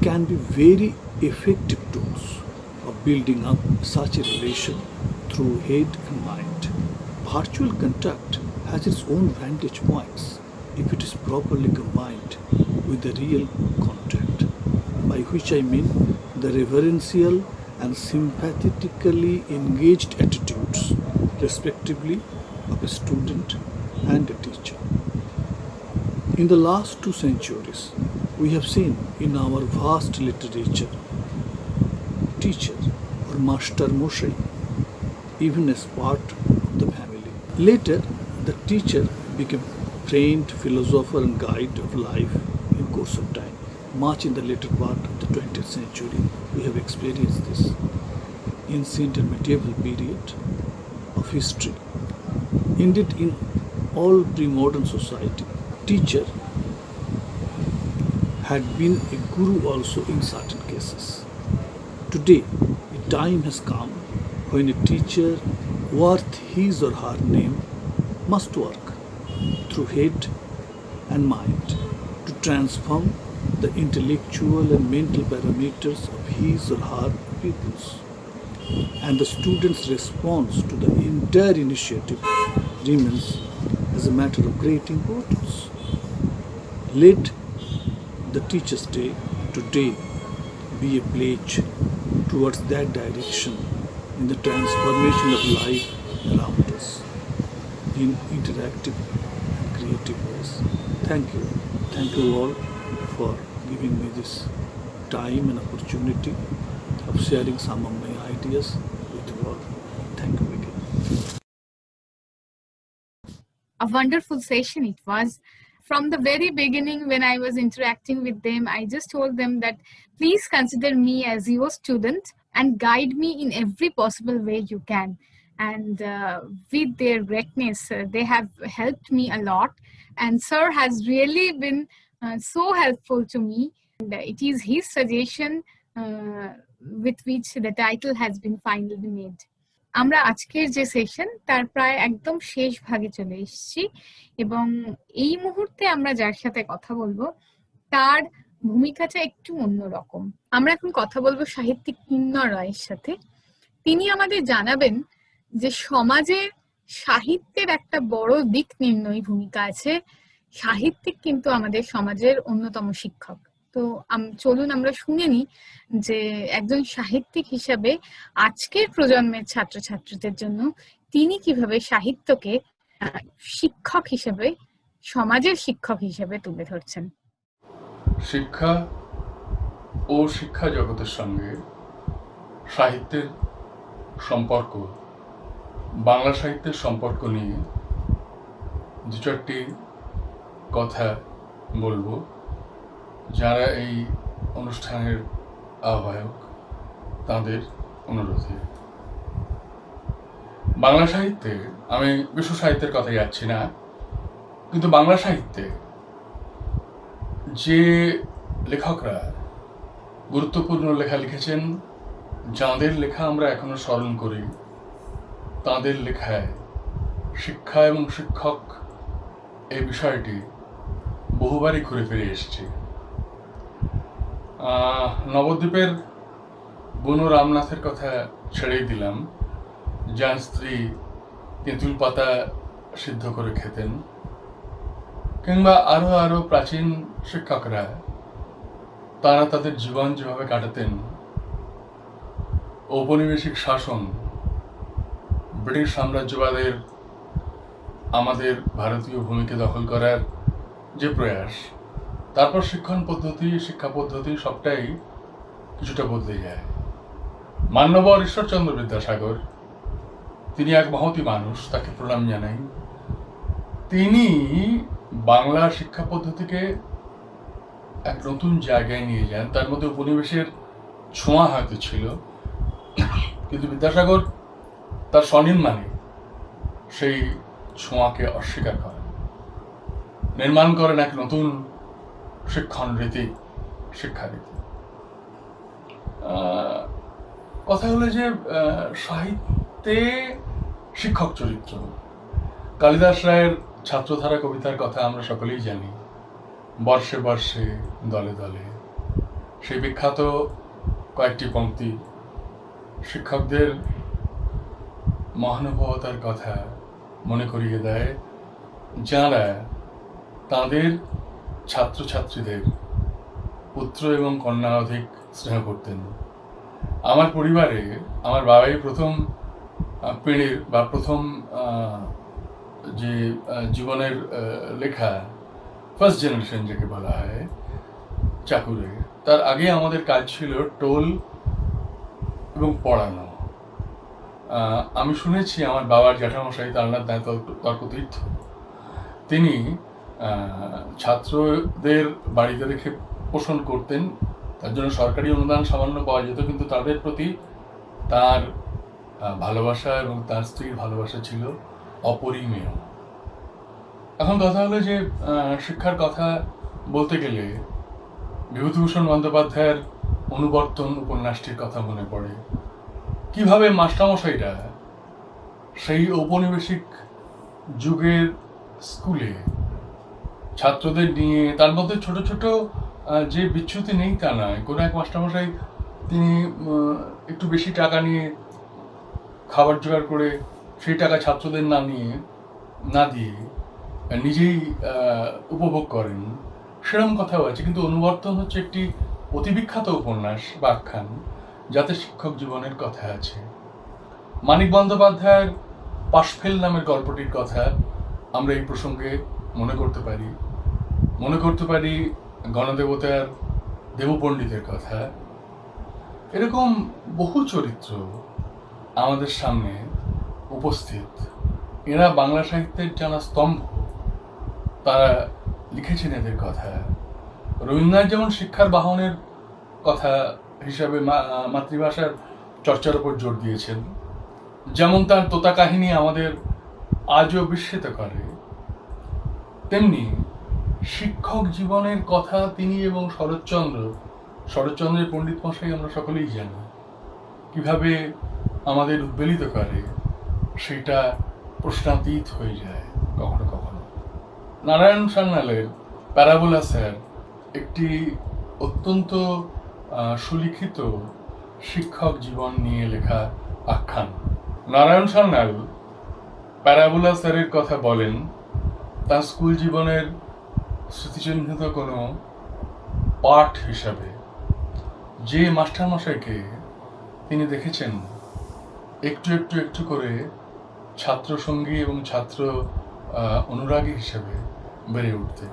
can be very effective tools of building up such a relation through head and mind. Virtual contact has its own vantage points if it is properly combined with the real contact, by which I mean the reverential and sympathetically engaged attitudes, respectively, of a student and a teacher. In the last 2 centuries, we have seen in our vast literature, teacher or master moshe, even as part of the family. Later, the teacher became trained philosopher and guide of life in course of time. Much in the later part of the 20th century, we have experienced this ancient and medieval period of history. Indeed, in all pre-modern society, teacher had been a guru also in certain cases. Today, a time has come when a teacher worth his or her name must work through head and mind to transform the intellectual and mental parameters of his or her pupils. And the student's response to the entire initiative remains as a matter of great importance. Let the Teachers' Day today be a pledge towards that direction in the transformation of life around us in interactive and creative ways. Thank you. Thank you all for giving me this time and opportunity of sharing some of my ideas with you all. Thank you again. A wonderful session it was. From the very beginning, when I was interacting with them, I just told them that please consider me as your student and guide me in every possible way you can. And with their greatness, they have helped me a lot. And sir has really been so helpful to me. And it is his suggestion with which the title has been finally made. আমরা আজকের যে session তার প্রায় একদম শেষ ভাগে চলে এসেছি এবং এই মুহূর্তে আমরা যার সাথে কথা বলবো তার ভূমিকাটা একটু অন্যরকম। আমরা এখন কথা বলবো সাহিত্যিক কিন্নর রায়ের সাথে। তিনি আমাদের জানাবেন যে সমাজে সাহিত্যের একটা বড় দিক নির্ণয়ী ভূমিকা আছে। সাহিত্যিক কিন্তু আমাদের সমাজের অন্যতম শিক্ষক। তো চলুন আমরা শুনে নিই যে একজন সাহিত্যিক হিসাবে আজকের প্রজন্মের ছাত্রছাত্রীদের জন্য তিনি কিভাবে সাহিত্যকে শিক্ষক হিসেবে, সমাজের শিক্ষক হিসেবে তুলে ধরছেন। শিক্ষা ও শিক্ষা জগতের সঙ্গে সাহিত্যের সম্পর্ক, বাংলা সাহিত্যের সম্পর্ক নিয়ে 2-4টি কথা বলবো যারা এই অনুষ্ঠানের আহ্বায়ক তাদের অনুরোধে। বাংলা সাহিত্যে, আমি বিশ্ব সাহিত্যের কথা যাচ্ছি না, কিন্তু বাংলা সাহিত্যে যে লেখকরা গুরুত্বপূর্ণ লেখা লিখেছেন, যাঁদের লেখা আমরা এখনো স্মরণ করি, তাঁদের লেখায় শিক্ষা এবং শিক্ষক এই বিষয়টি বহুবারই ঘুরে ফিরে এসেছে। নবদ্বীপের বুনো রামনাথের কথা ছেড়েই দিলাম, যার স্ত্রী তেঁতুল পাতা সিদ্ধ করে খেতেন, কিংবা আরো প্রাচীন শিক্ষকরা তারা তাদের জীবন যেভাবে কাটাতেন, ঔপনিবেশিক শাসন, ব্রিটিশ সাম্রাজ্যবাদের আমাদের ভারতীয় ভূমিকে দখল করার যে প্রয়াস, তারপর শিক্ষা পদ্ধতি সবটাই কিছুটা বদলে যায়। মান্যবর ঈশ্বরচন্দ্র বিদ্যাসাগর, তিনি এক মহতী মানুষ, তাকে প্রণাম জানাই। তিনি বাংলা শিক্ষা পদ্ধতিকে এক নতুন জায়গায় নিয়ে যান। তার মধ্যে উপনিবেশের ছোঁয়া হয়তো ছিল, কিন্তু বিদ্যাসাগর তার স্বনির্মাণে সেই ছোঁয়াকে অস্বীকার করেন, নির্মাণ করেন এক নতুন শিক্ষারীতি। কথা হলো যে সাহিত্যে শিক্ষক চরিত্র। কালিদাস রায়ের ছাত্রধারা কবিতার কথা আমরা সকলেই জানি, বর্ষে বর্ষে দলে দলে। সেই বিখ্যাত কয়েকটি পংক্তি শিক্ষকদের মহানুভবতার কথা মনে করিয়ে দেয়, যাঁরা তাঁদের ছাত্রছাত্রীদের পুত্র এবং কন্যা অধিক স্নেহ করতেন। আমার পরিবারে আমার বাবাই প্রথম পিঁড়ির বা প্রথম যে জীবনের লেখা ফার্স্ট জেনারেশন যাকে বলা হয় চাকুরে, তার আগে আমাদের কাজ ছিল টোল এবং পড়ানো। আমি শুনেছি আমার বাবার জ্যাঠামশাই তারনাথ দায় তর্কতীর্থ, তিনি ছাত্রদের বাড়িতে রেখে পোষণ করতেন, তার জন্য সরকারি অনুদান সামান্য পাওয়া যেত, কিন্তু তাদের প্রতি তার ভালোবাসা এবং তার স্ত্রীর ভালোবাসা ছিল অপরিমেয়। এখন কথা হলো যে শিক্ষার কথা বলতে গেলে বিভূতিভূষণ বন্দ্যোপাধ্যায়ের অনুবর্তন উপন্যাসটির কথা মনে পড়ে। কিভাবে মাস্টারমশাইরা সেই ঔপনিবেশিক যুগের স্কুলে ছাত্রদের নিয়ে, তার মধ্যে ছোট ছোট যে বিচ্যুতি নেই তা নয়, কোনো এক মাস্টারমশাই তিনি একটু বেশি টাকা নিয়ে খাবার জোগাড় করে সেই টাকা ছাত্রদের না দিয়ে নিজেই উপভোগ করেন, সেরকম কথাও আছে। কিন্তু অনুবর্তন হচ্ছে একটি অতি বিখ্যাত উপন্যাস বা আখ্যান, যাতে শিক্ষক জীবনের কথা আছে। মানিক বন্দ্যোপাধ্যায়ের পাশফেল নামের গল্পটির কথা আমরা এই প্রসঙ্গে মনে করতে পারি গণদেবতার দেবপণ্ডিতের কথা। এরকম বহু চরিত্র আমাদের সামনে উপস্থিত। এরা বাংলা সাহিত্যের জানা স্তম্ভ, তারা লিখেছেন এদের কথা। রবীন্দ্রনাথ যেমন শিক্ষার বাহনের কথা হিসাবে মাতৃভাষার চর্চার উপর জোর দিয়েছেন, যেমন তার তোতা কাহিনী আমাদের আজও বিস্মিত করে, তেমনি শিক্ষক জীবনের কথা তিনি এবং শরৎচন্দ্রের পণ্ডিত মশাই আমরা সকলেই জানি, কিভাবে আমাদের উদ্বেলিত করে, সেটা প্রশ্নাতীত হয়ে যায় কখনো কখনো। নারায়ণ সান্যালের প্যারাবোলা স্যার একটি অত্যন্ত সুলিখিত শিক্ষক জীবন নিয়ে লেখা আখ্যান। নারায়ণ সান্যাল প্যারাবোলা স্যারের কথা বলেন তার স্কুল জীবনের স্মৃতিচিহ্নিত কোনো পাঠ হিসাবে। যে মাস্টারমশাইকে তিনি দেখেছেন একটু করে ছাত্র সঙ্গী এবং ছাত্র অনুরাগী হিসেবে বেড়ে উঠতে।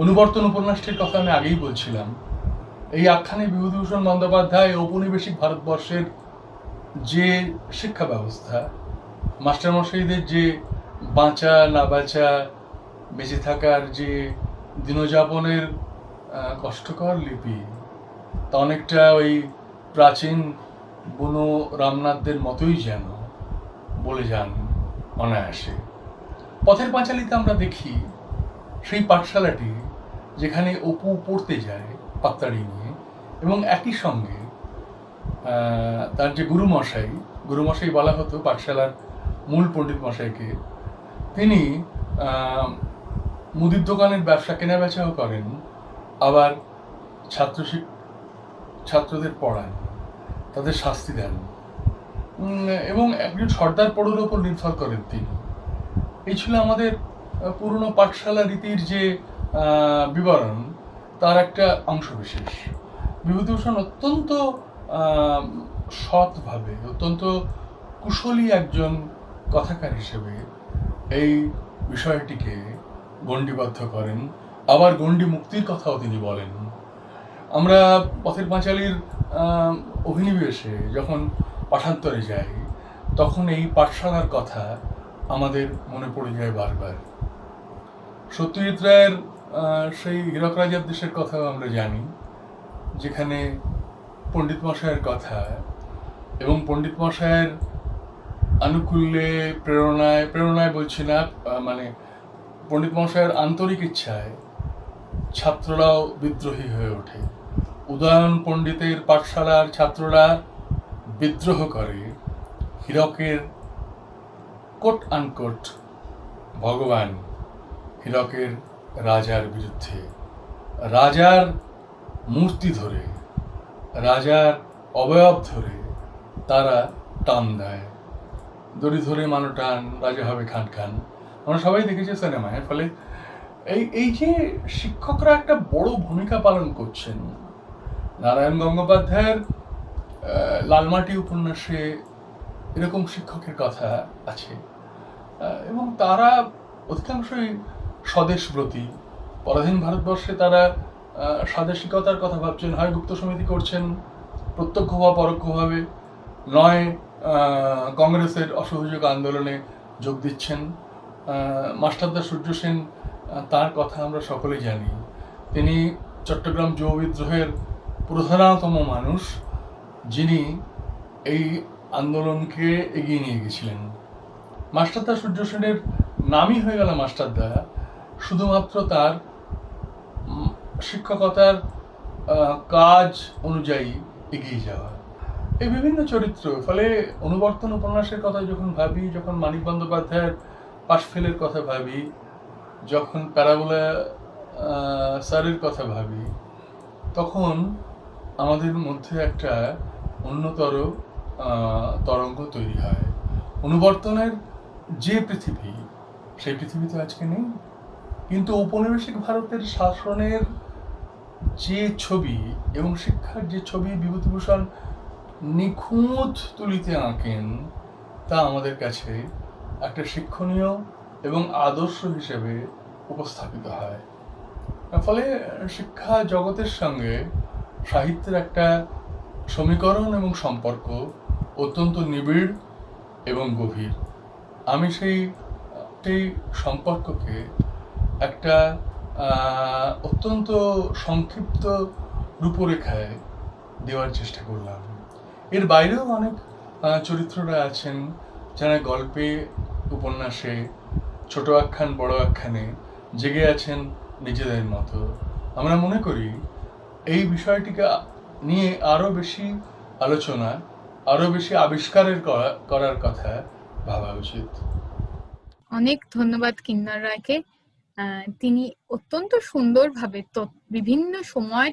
অনুবর্তন উপন্যাসটির কথা আমি আগেই বলছিলাম। এই আখ্যানে বিভূতিভূষণ বন্দ্যোপাধ্যায় ঔপনিবেশিক ভারতবর্ষের যে শিক্ষা ব্যবস্থা, মাস্টারমশাইদের যে বাঁচা না বাঁচা, বেঁচে থাকার যে দিনযাপনের কষ্টকর লিপি, তা অনেকটা ওই প্রাচীন বুনো রামনাথদের মতোই যেন বলে যান অনায়াসে। পথের পাঁচালীতে আমরা দেখি সেই পাঠশালাটি যেখানে অপু পড়তে যায় পাত্তাড়ি নিয়ে, এবং একই সঙ্গে তার যে গুরুমশাই বলা হতো পাঠশালার মূল পণ্ডিত মশাইকে, তিনি মুদির দোকানের ব্যবসা কেনা বেচাও করেন, আবার ছাত্রদের পড়ান, তাদের শাস্তি দেন, এবং একজন সর্দার পড়ুর ওপর নির্ভর করেন তিনি। এই ছিল আমাদের পুরনো পাঠশালা রীতির যে বিবরণ, তার একটা অংশ বিশেষ। বিভূতিভূষণ অত্যন্ত সৎভাবে, অত্যন্ত কুশলী একজন কথাকার হিসেবে এই বিষয়টিকে গণ্ডিবদ্ধ করেন, আবার গণ্ডি মুক্তির কথাও তিনি বলেন। আমরা পথের পাঁচালীর অভিনিবেশে যখন পাঠান্তরে যাই, তখন এই পাঠশালার কথা আমাদের মনে পড়ে যায় বারবার। সত্যজিৎ রায়ের সেই হীরক রাজার দেশের কথাও আমরা জানি, যেখানে পণ্ডিত মশাইয়ের কথা এবং পণ্ডিত মশাইয়ের আনুকূল্যে, প্রেরণায় বলছি না, মানে পণ্ডিত মশাইয়ের আন্তরিক ইচ্ছায় ছাত্ররাও বিদ্রোহী হয়ে ওঠে। উদয়ন পণ্ডিতের পাঠশালার ছাত্ররা বিদ্রোহ করে হীরকের কোট আনকোট ভগবান, হীরকের রাজার বিরুদ্ধে। রাজার মূর্তি ধরে, রাজার অবয়ব ধরে তারা টান দেয়, দড়ি ধরে মানো টান, রাজা হবে খান খান। আমরা সবাই দেখেছি সিনেমায়। ফলে এই যে শিক্ষকরা একটা বড় ভূমিকা পালন করছেন। নারায়ণ গঙ্গোপাধ্যায়ের লালমাটি উপন্যাসে এরকম শিক্ষকের কথা আছে, এবং তারা অধিকাংশই স্বদেশব্রতী। পরাধীন ভারতবর্ষে তারা স্বদেশিকতার কথা ভাবছেন, হয় গুপ্ত সমিতি করছেন প্রত্যক্ষ বা পরোক্ষভাবে, নয় কংগ্রেসের অসহযোগ আন্দোলনে যোগ দিচ্ছেন। মাস্টারদা সূর্য সেন, তার কথা আমরা সকলেই জানি। তিনি চট্টগ্রাম যৌব বিদ্রোহের প্রধানতম মানুষ, যিনি এই আন্দোলনকে এগিয়ে নিয়ে গেছিলেন। মাস্টারদা সূর্য সেনের নামই হয়ে গেল মাস্টারদা, শুধুমাত্র তার শিক্ষকতার কাজ অনুযায়ী এগিয়ে যাওয়া। এই বিভিন্ন চরিত্র, ফলে অনুবর্তন উপন্যাসের কথা যখন ভাবি, যখন মানিক বন্দ্যোপাধ্যায়ের পাশফেলের কথা ভাবি, যখন প্যারাবোলা স্যারের কথা ভাবি, তখন আমাদের মধ্যে একটা অন্যতর তরঙ্গ তৈরি হয়। অনুবর্তনের যে পৃথিবী, সেই পৃথিবী তো আজকে নেই, কিন্তু ঔপনিবেশিক ভারতের শাসনের যে ছবি এবং শিক্ষার যে ছবি বিভূতিভূষণ নিখুঁত তুলিতে আঁকেন, তা আমাদের কাছে একটা শিক্ষণীয় এবং আদর্শ হিসেবে উপস্থাপিত হয়। ফলে শিক্ষা জগতের সঙ্গে সাহিত্যের একটা সমীকরণ এবং সম্পর্ক অত্যন্ত নিবিড় এবং গভীর। আমি সেই সম্পর্ককে একটা অত্যন্ত সংক্ষিপ্ত রূপরেখায় দেওয়ার চেষ্টা করলাম। এর বাইরেও অনেক চরিত্ররা আছেন যারা গল্পে, উপন্যাসে, ছোট আখ্যান বড় আখ্যানে জেগে আছেন নিজেদের মতো। আমরা মনে করি এই বিষয়টিকে নিয়ে আরও বেশি আলোচনা, আরও বেশি আবিষ্কারের করার কথা ভাবা উচিত। অনেক ধন্যবাদ কিন্নর রায়কে। তিনি অত্যন্ত সুন্দরভাবে বিভিন্ন সময়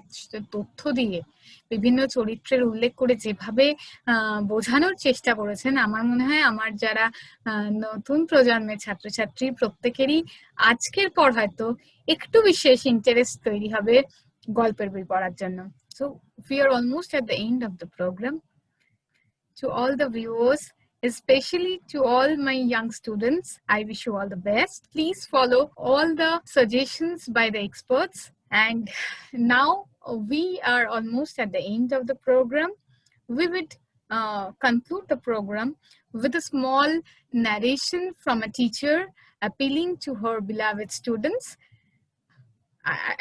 তথ্য দিয়ে, বিভিন্ন চরিত্রের উল্লেখ করে যেভাবে বোঝানোর চেষ্টা করেছেন, আমার মনে হয় আমার যারা নতুন প্রজন্মের ছাত্রছাত্রী প্রত্যেকেরই আজকের পর হয়তো একটু বিশেষ ইন্টারেস্ট তৈরি হবে গল্পের বই পড়ার জন্য। So we are almost at the end of the program. To all the viewers, especially to all my young students, I wish you all the best. Please follow all the suggestions by the experts. And now we are almost at the end of the program. We would conclude the program with a small narration from a teacher appealing to her beloved students.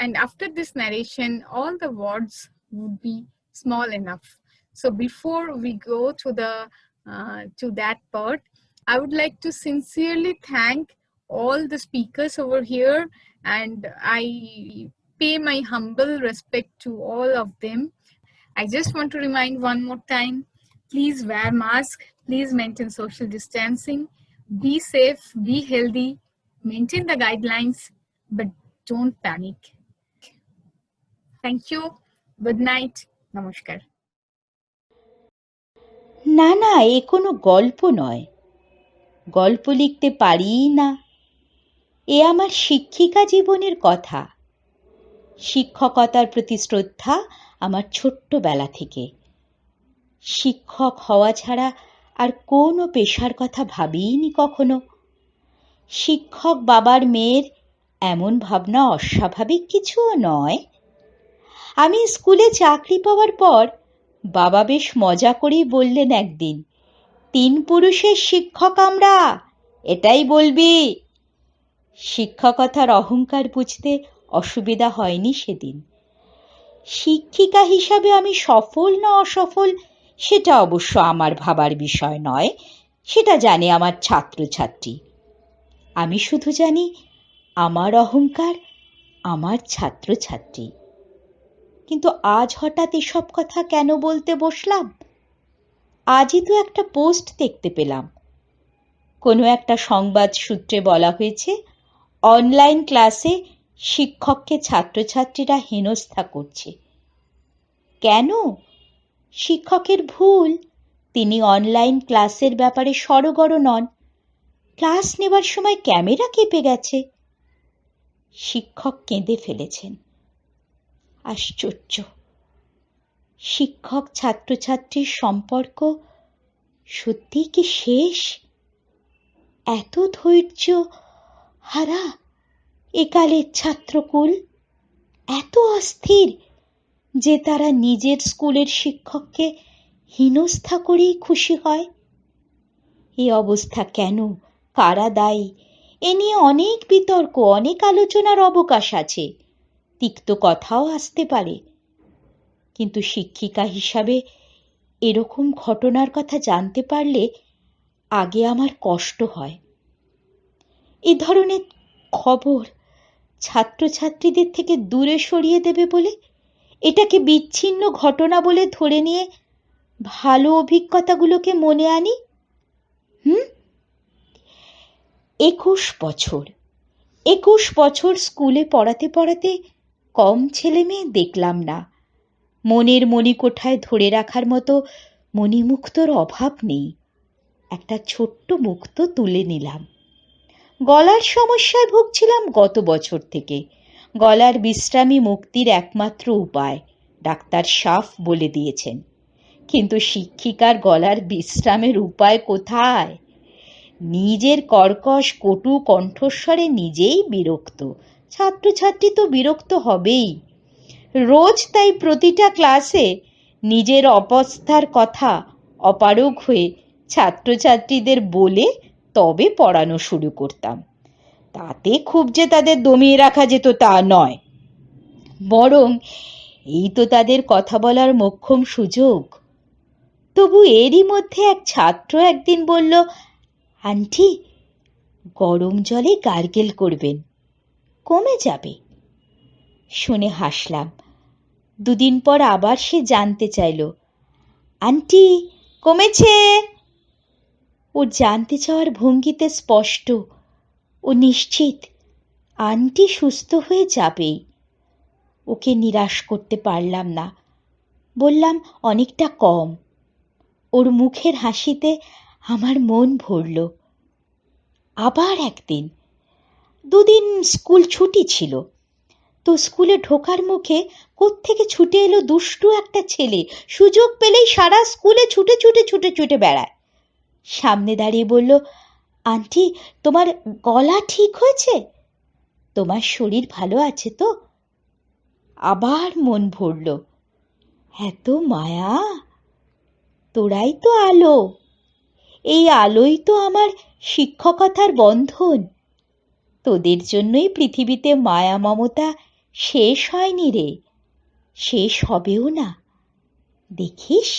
And after this narration, all the words would be small enough. So before we go to that part, I would like to sincerely thank all the speakers over here, and I pay my humble respect to all of them. I just want to remind one more time, please wear mask, please maintain social distancing, be safe, be healthy, maintain the guidelines, but don't panic. Thank you. Good night. নমস্কার। না না, এ কোনো গল্প নয়, গল্প লিখতে পারিই না। এ আমার শিক্ষিকা জীবনের কথা। শিক্ষকতার প্রতি শ্রদ্ধা আমার ছোট্টবেলা থেকে। শিক্ষক হওয়া ছাড়া আর কোনো পেশার কথা ভাবিইনি কখনো। শিক্ষক বাবার মেয়ের এমন ভাবনা অস্বাভাবিক কিছুও নয়। আমি স্কুলে চাকরি পাওয়ার পর বাবা বেশ মজা করেই বললেন একদিন, 3 পুরুষের শিক্ষক আমরা, এটাই বলবি। শিক্ষকতার অহংকার বুঝতে অসুবিধা হয়নি সেদিন। শিক্ষিকা হিসাবে আমি সফল না অসফল সেটা অবশ্য আমার ভাবার বিষয় নয়, সেটা জানে আমার ছাত্রছাত্রী। আমি শুধু জানি আমার অহংকার আমার ছাত্রছাত্রী। কিন্তু আজ হঠাৎ এসব কথা কেন বলতে বসলাম? আজই তো একটা পোস্ট দেখতে পেলাম। কোনো একটা সংবাদ সূত্রে বলা হয়েছে অনলাইন ক্লাসে শিক্ষককে ছাত্রছাত্রীরা হেনস্থা করছে। কেন? শিক্ষকের ভুল, তিনি অনলাইন ক্লাসের ব্যাপারে সড়গড় নন। ক্লাস নেবার সময় ক্যামেরা কেঁপে গেছে। শিক্ষক কেঁদে ফেলেছেন। আশ্চর্য! শিক্ষক ছাত্রছাত্রীর সম্পর্ক সত্যি কি শেষ? এত ধৈর্য হারা একালের ছাত্রকুল, এত অস্থির যে তারা নিজের স্কুলের শিক্ষককে হেনস্থা করেই খুশি হয়। এই অবস্থা কেন, কারা দায়ী, এ নিয়ে অনেক বিতর্ক, অনেক আলোচনার অবকাশ আছে, তিক্ত কথাও আসতে পারে। কিন্তু শিক্ষিকা হিসাবে এরকম ঘটনার কথা জানতে পারলে আগে আমার কষ্ট হয়। এ ধরনের খবর ছাত্রছাত্রীদের থেকে দূরে সরিয়ে দেবে বলে, এটাকে বিচ্ছিন্ন ঘটনা বলে ধরে নিয়ে ভালো অভিজ্ঞতাগুলোকে মনে আনি। 21 বছর স্কুলে পড়াতে পড়াতে কম ছেলে মেয়ে দেখলাম না। মনের মণিকোঠায় ধরে রাখার মতো মণিমুক্তর অভাব নেই। একটা ছোট্ট মুক্ত তুলে নিলাম। গলার সমস্যায় ভুগছিলাম গত বছর থেকে। গলার বিশ্রামী মুক্তির একমাত্র উপায় ডাক্তার সাফ বলে দিয়েছেন। কিন্তু শিক্ষিকার গলার বিশ্রামের উপায় কোথায়? নিজের কর্কশ কটু কণ্ঠস্বরে নিজেই বিরক্ত, ছাত্রছাত্রী তো বিরক্ত হবেই। রোজ তাই প্রতিটা ক্লাসে নিজের অবস্থার কথা অপারগ হয়ে ছাত্রছাত্রীদের বলে তবে পড়ানো শুরু করতাম। তাতে খুব যে তাদের দমিয়ে রাখা যেত তা নয়, বরং এই তো তাদের কথা বলার মোক্ষম সুযোগ। তবু এরই মধ্যে এক ছাত্র একদিন বলল, আন্টি, গরম জলে গার্গেল করবেন, কমে যাবে। শুনে হাসলাম। 2 দিন পর আবার সে জানতে চাইল, আন্টি কমেছে? ও জানতে চাওয়ার ভঙ্গিতে স্পষ্ট ও নিশ্চিত আন্টি সুস্থ হয়ে যাবেই। ওকে নিরাশ করতে পারলাম না। বললাম অনেকটা কম। ওর মুখের হাসিতে আমার মন ভরল। আবার একদিন, 2 দিন স্কুল ছুটি ছিল, তো স্কুলে ঢোকার মুখে কোত্থেকে ছুটে এলো দুষ্টু একটা ছেলে। সুযোগ পেলেই সারা স্কুলে ছুটে ছুটে ছুটে ছুটে বেড়ায়। সামনে দাঁড়িয়ে বলল, আন্টি, তোমার গলা ঠিক হয়েছে? তোমার শরীর ভালো আছে তো? আবার মন ভরল। এত মায়া! তোরাই তো আলো, এই আলোই তো আমার শিক্ষকতার বন্ধন। তোদের জন্যই পৃথিবীতে মায়া মমতা শেষ হয়নি রে, শেষ হবেও না। দেখিস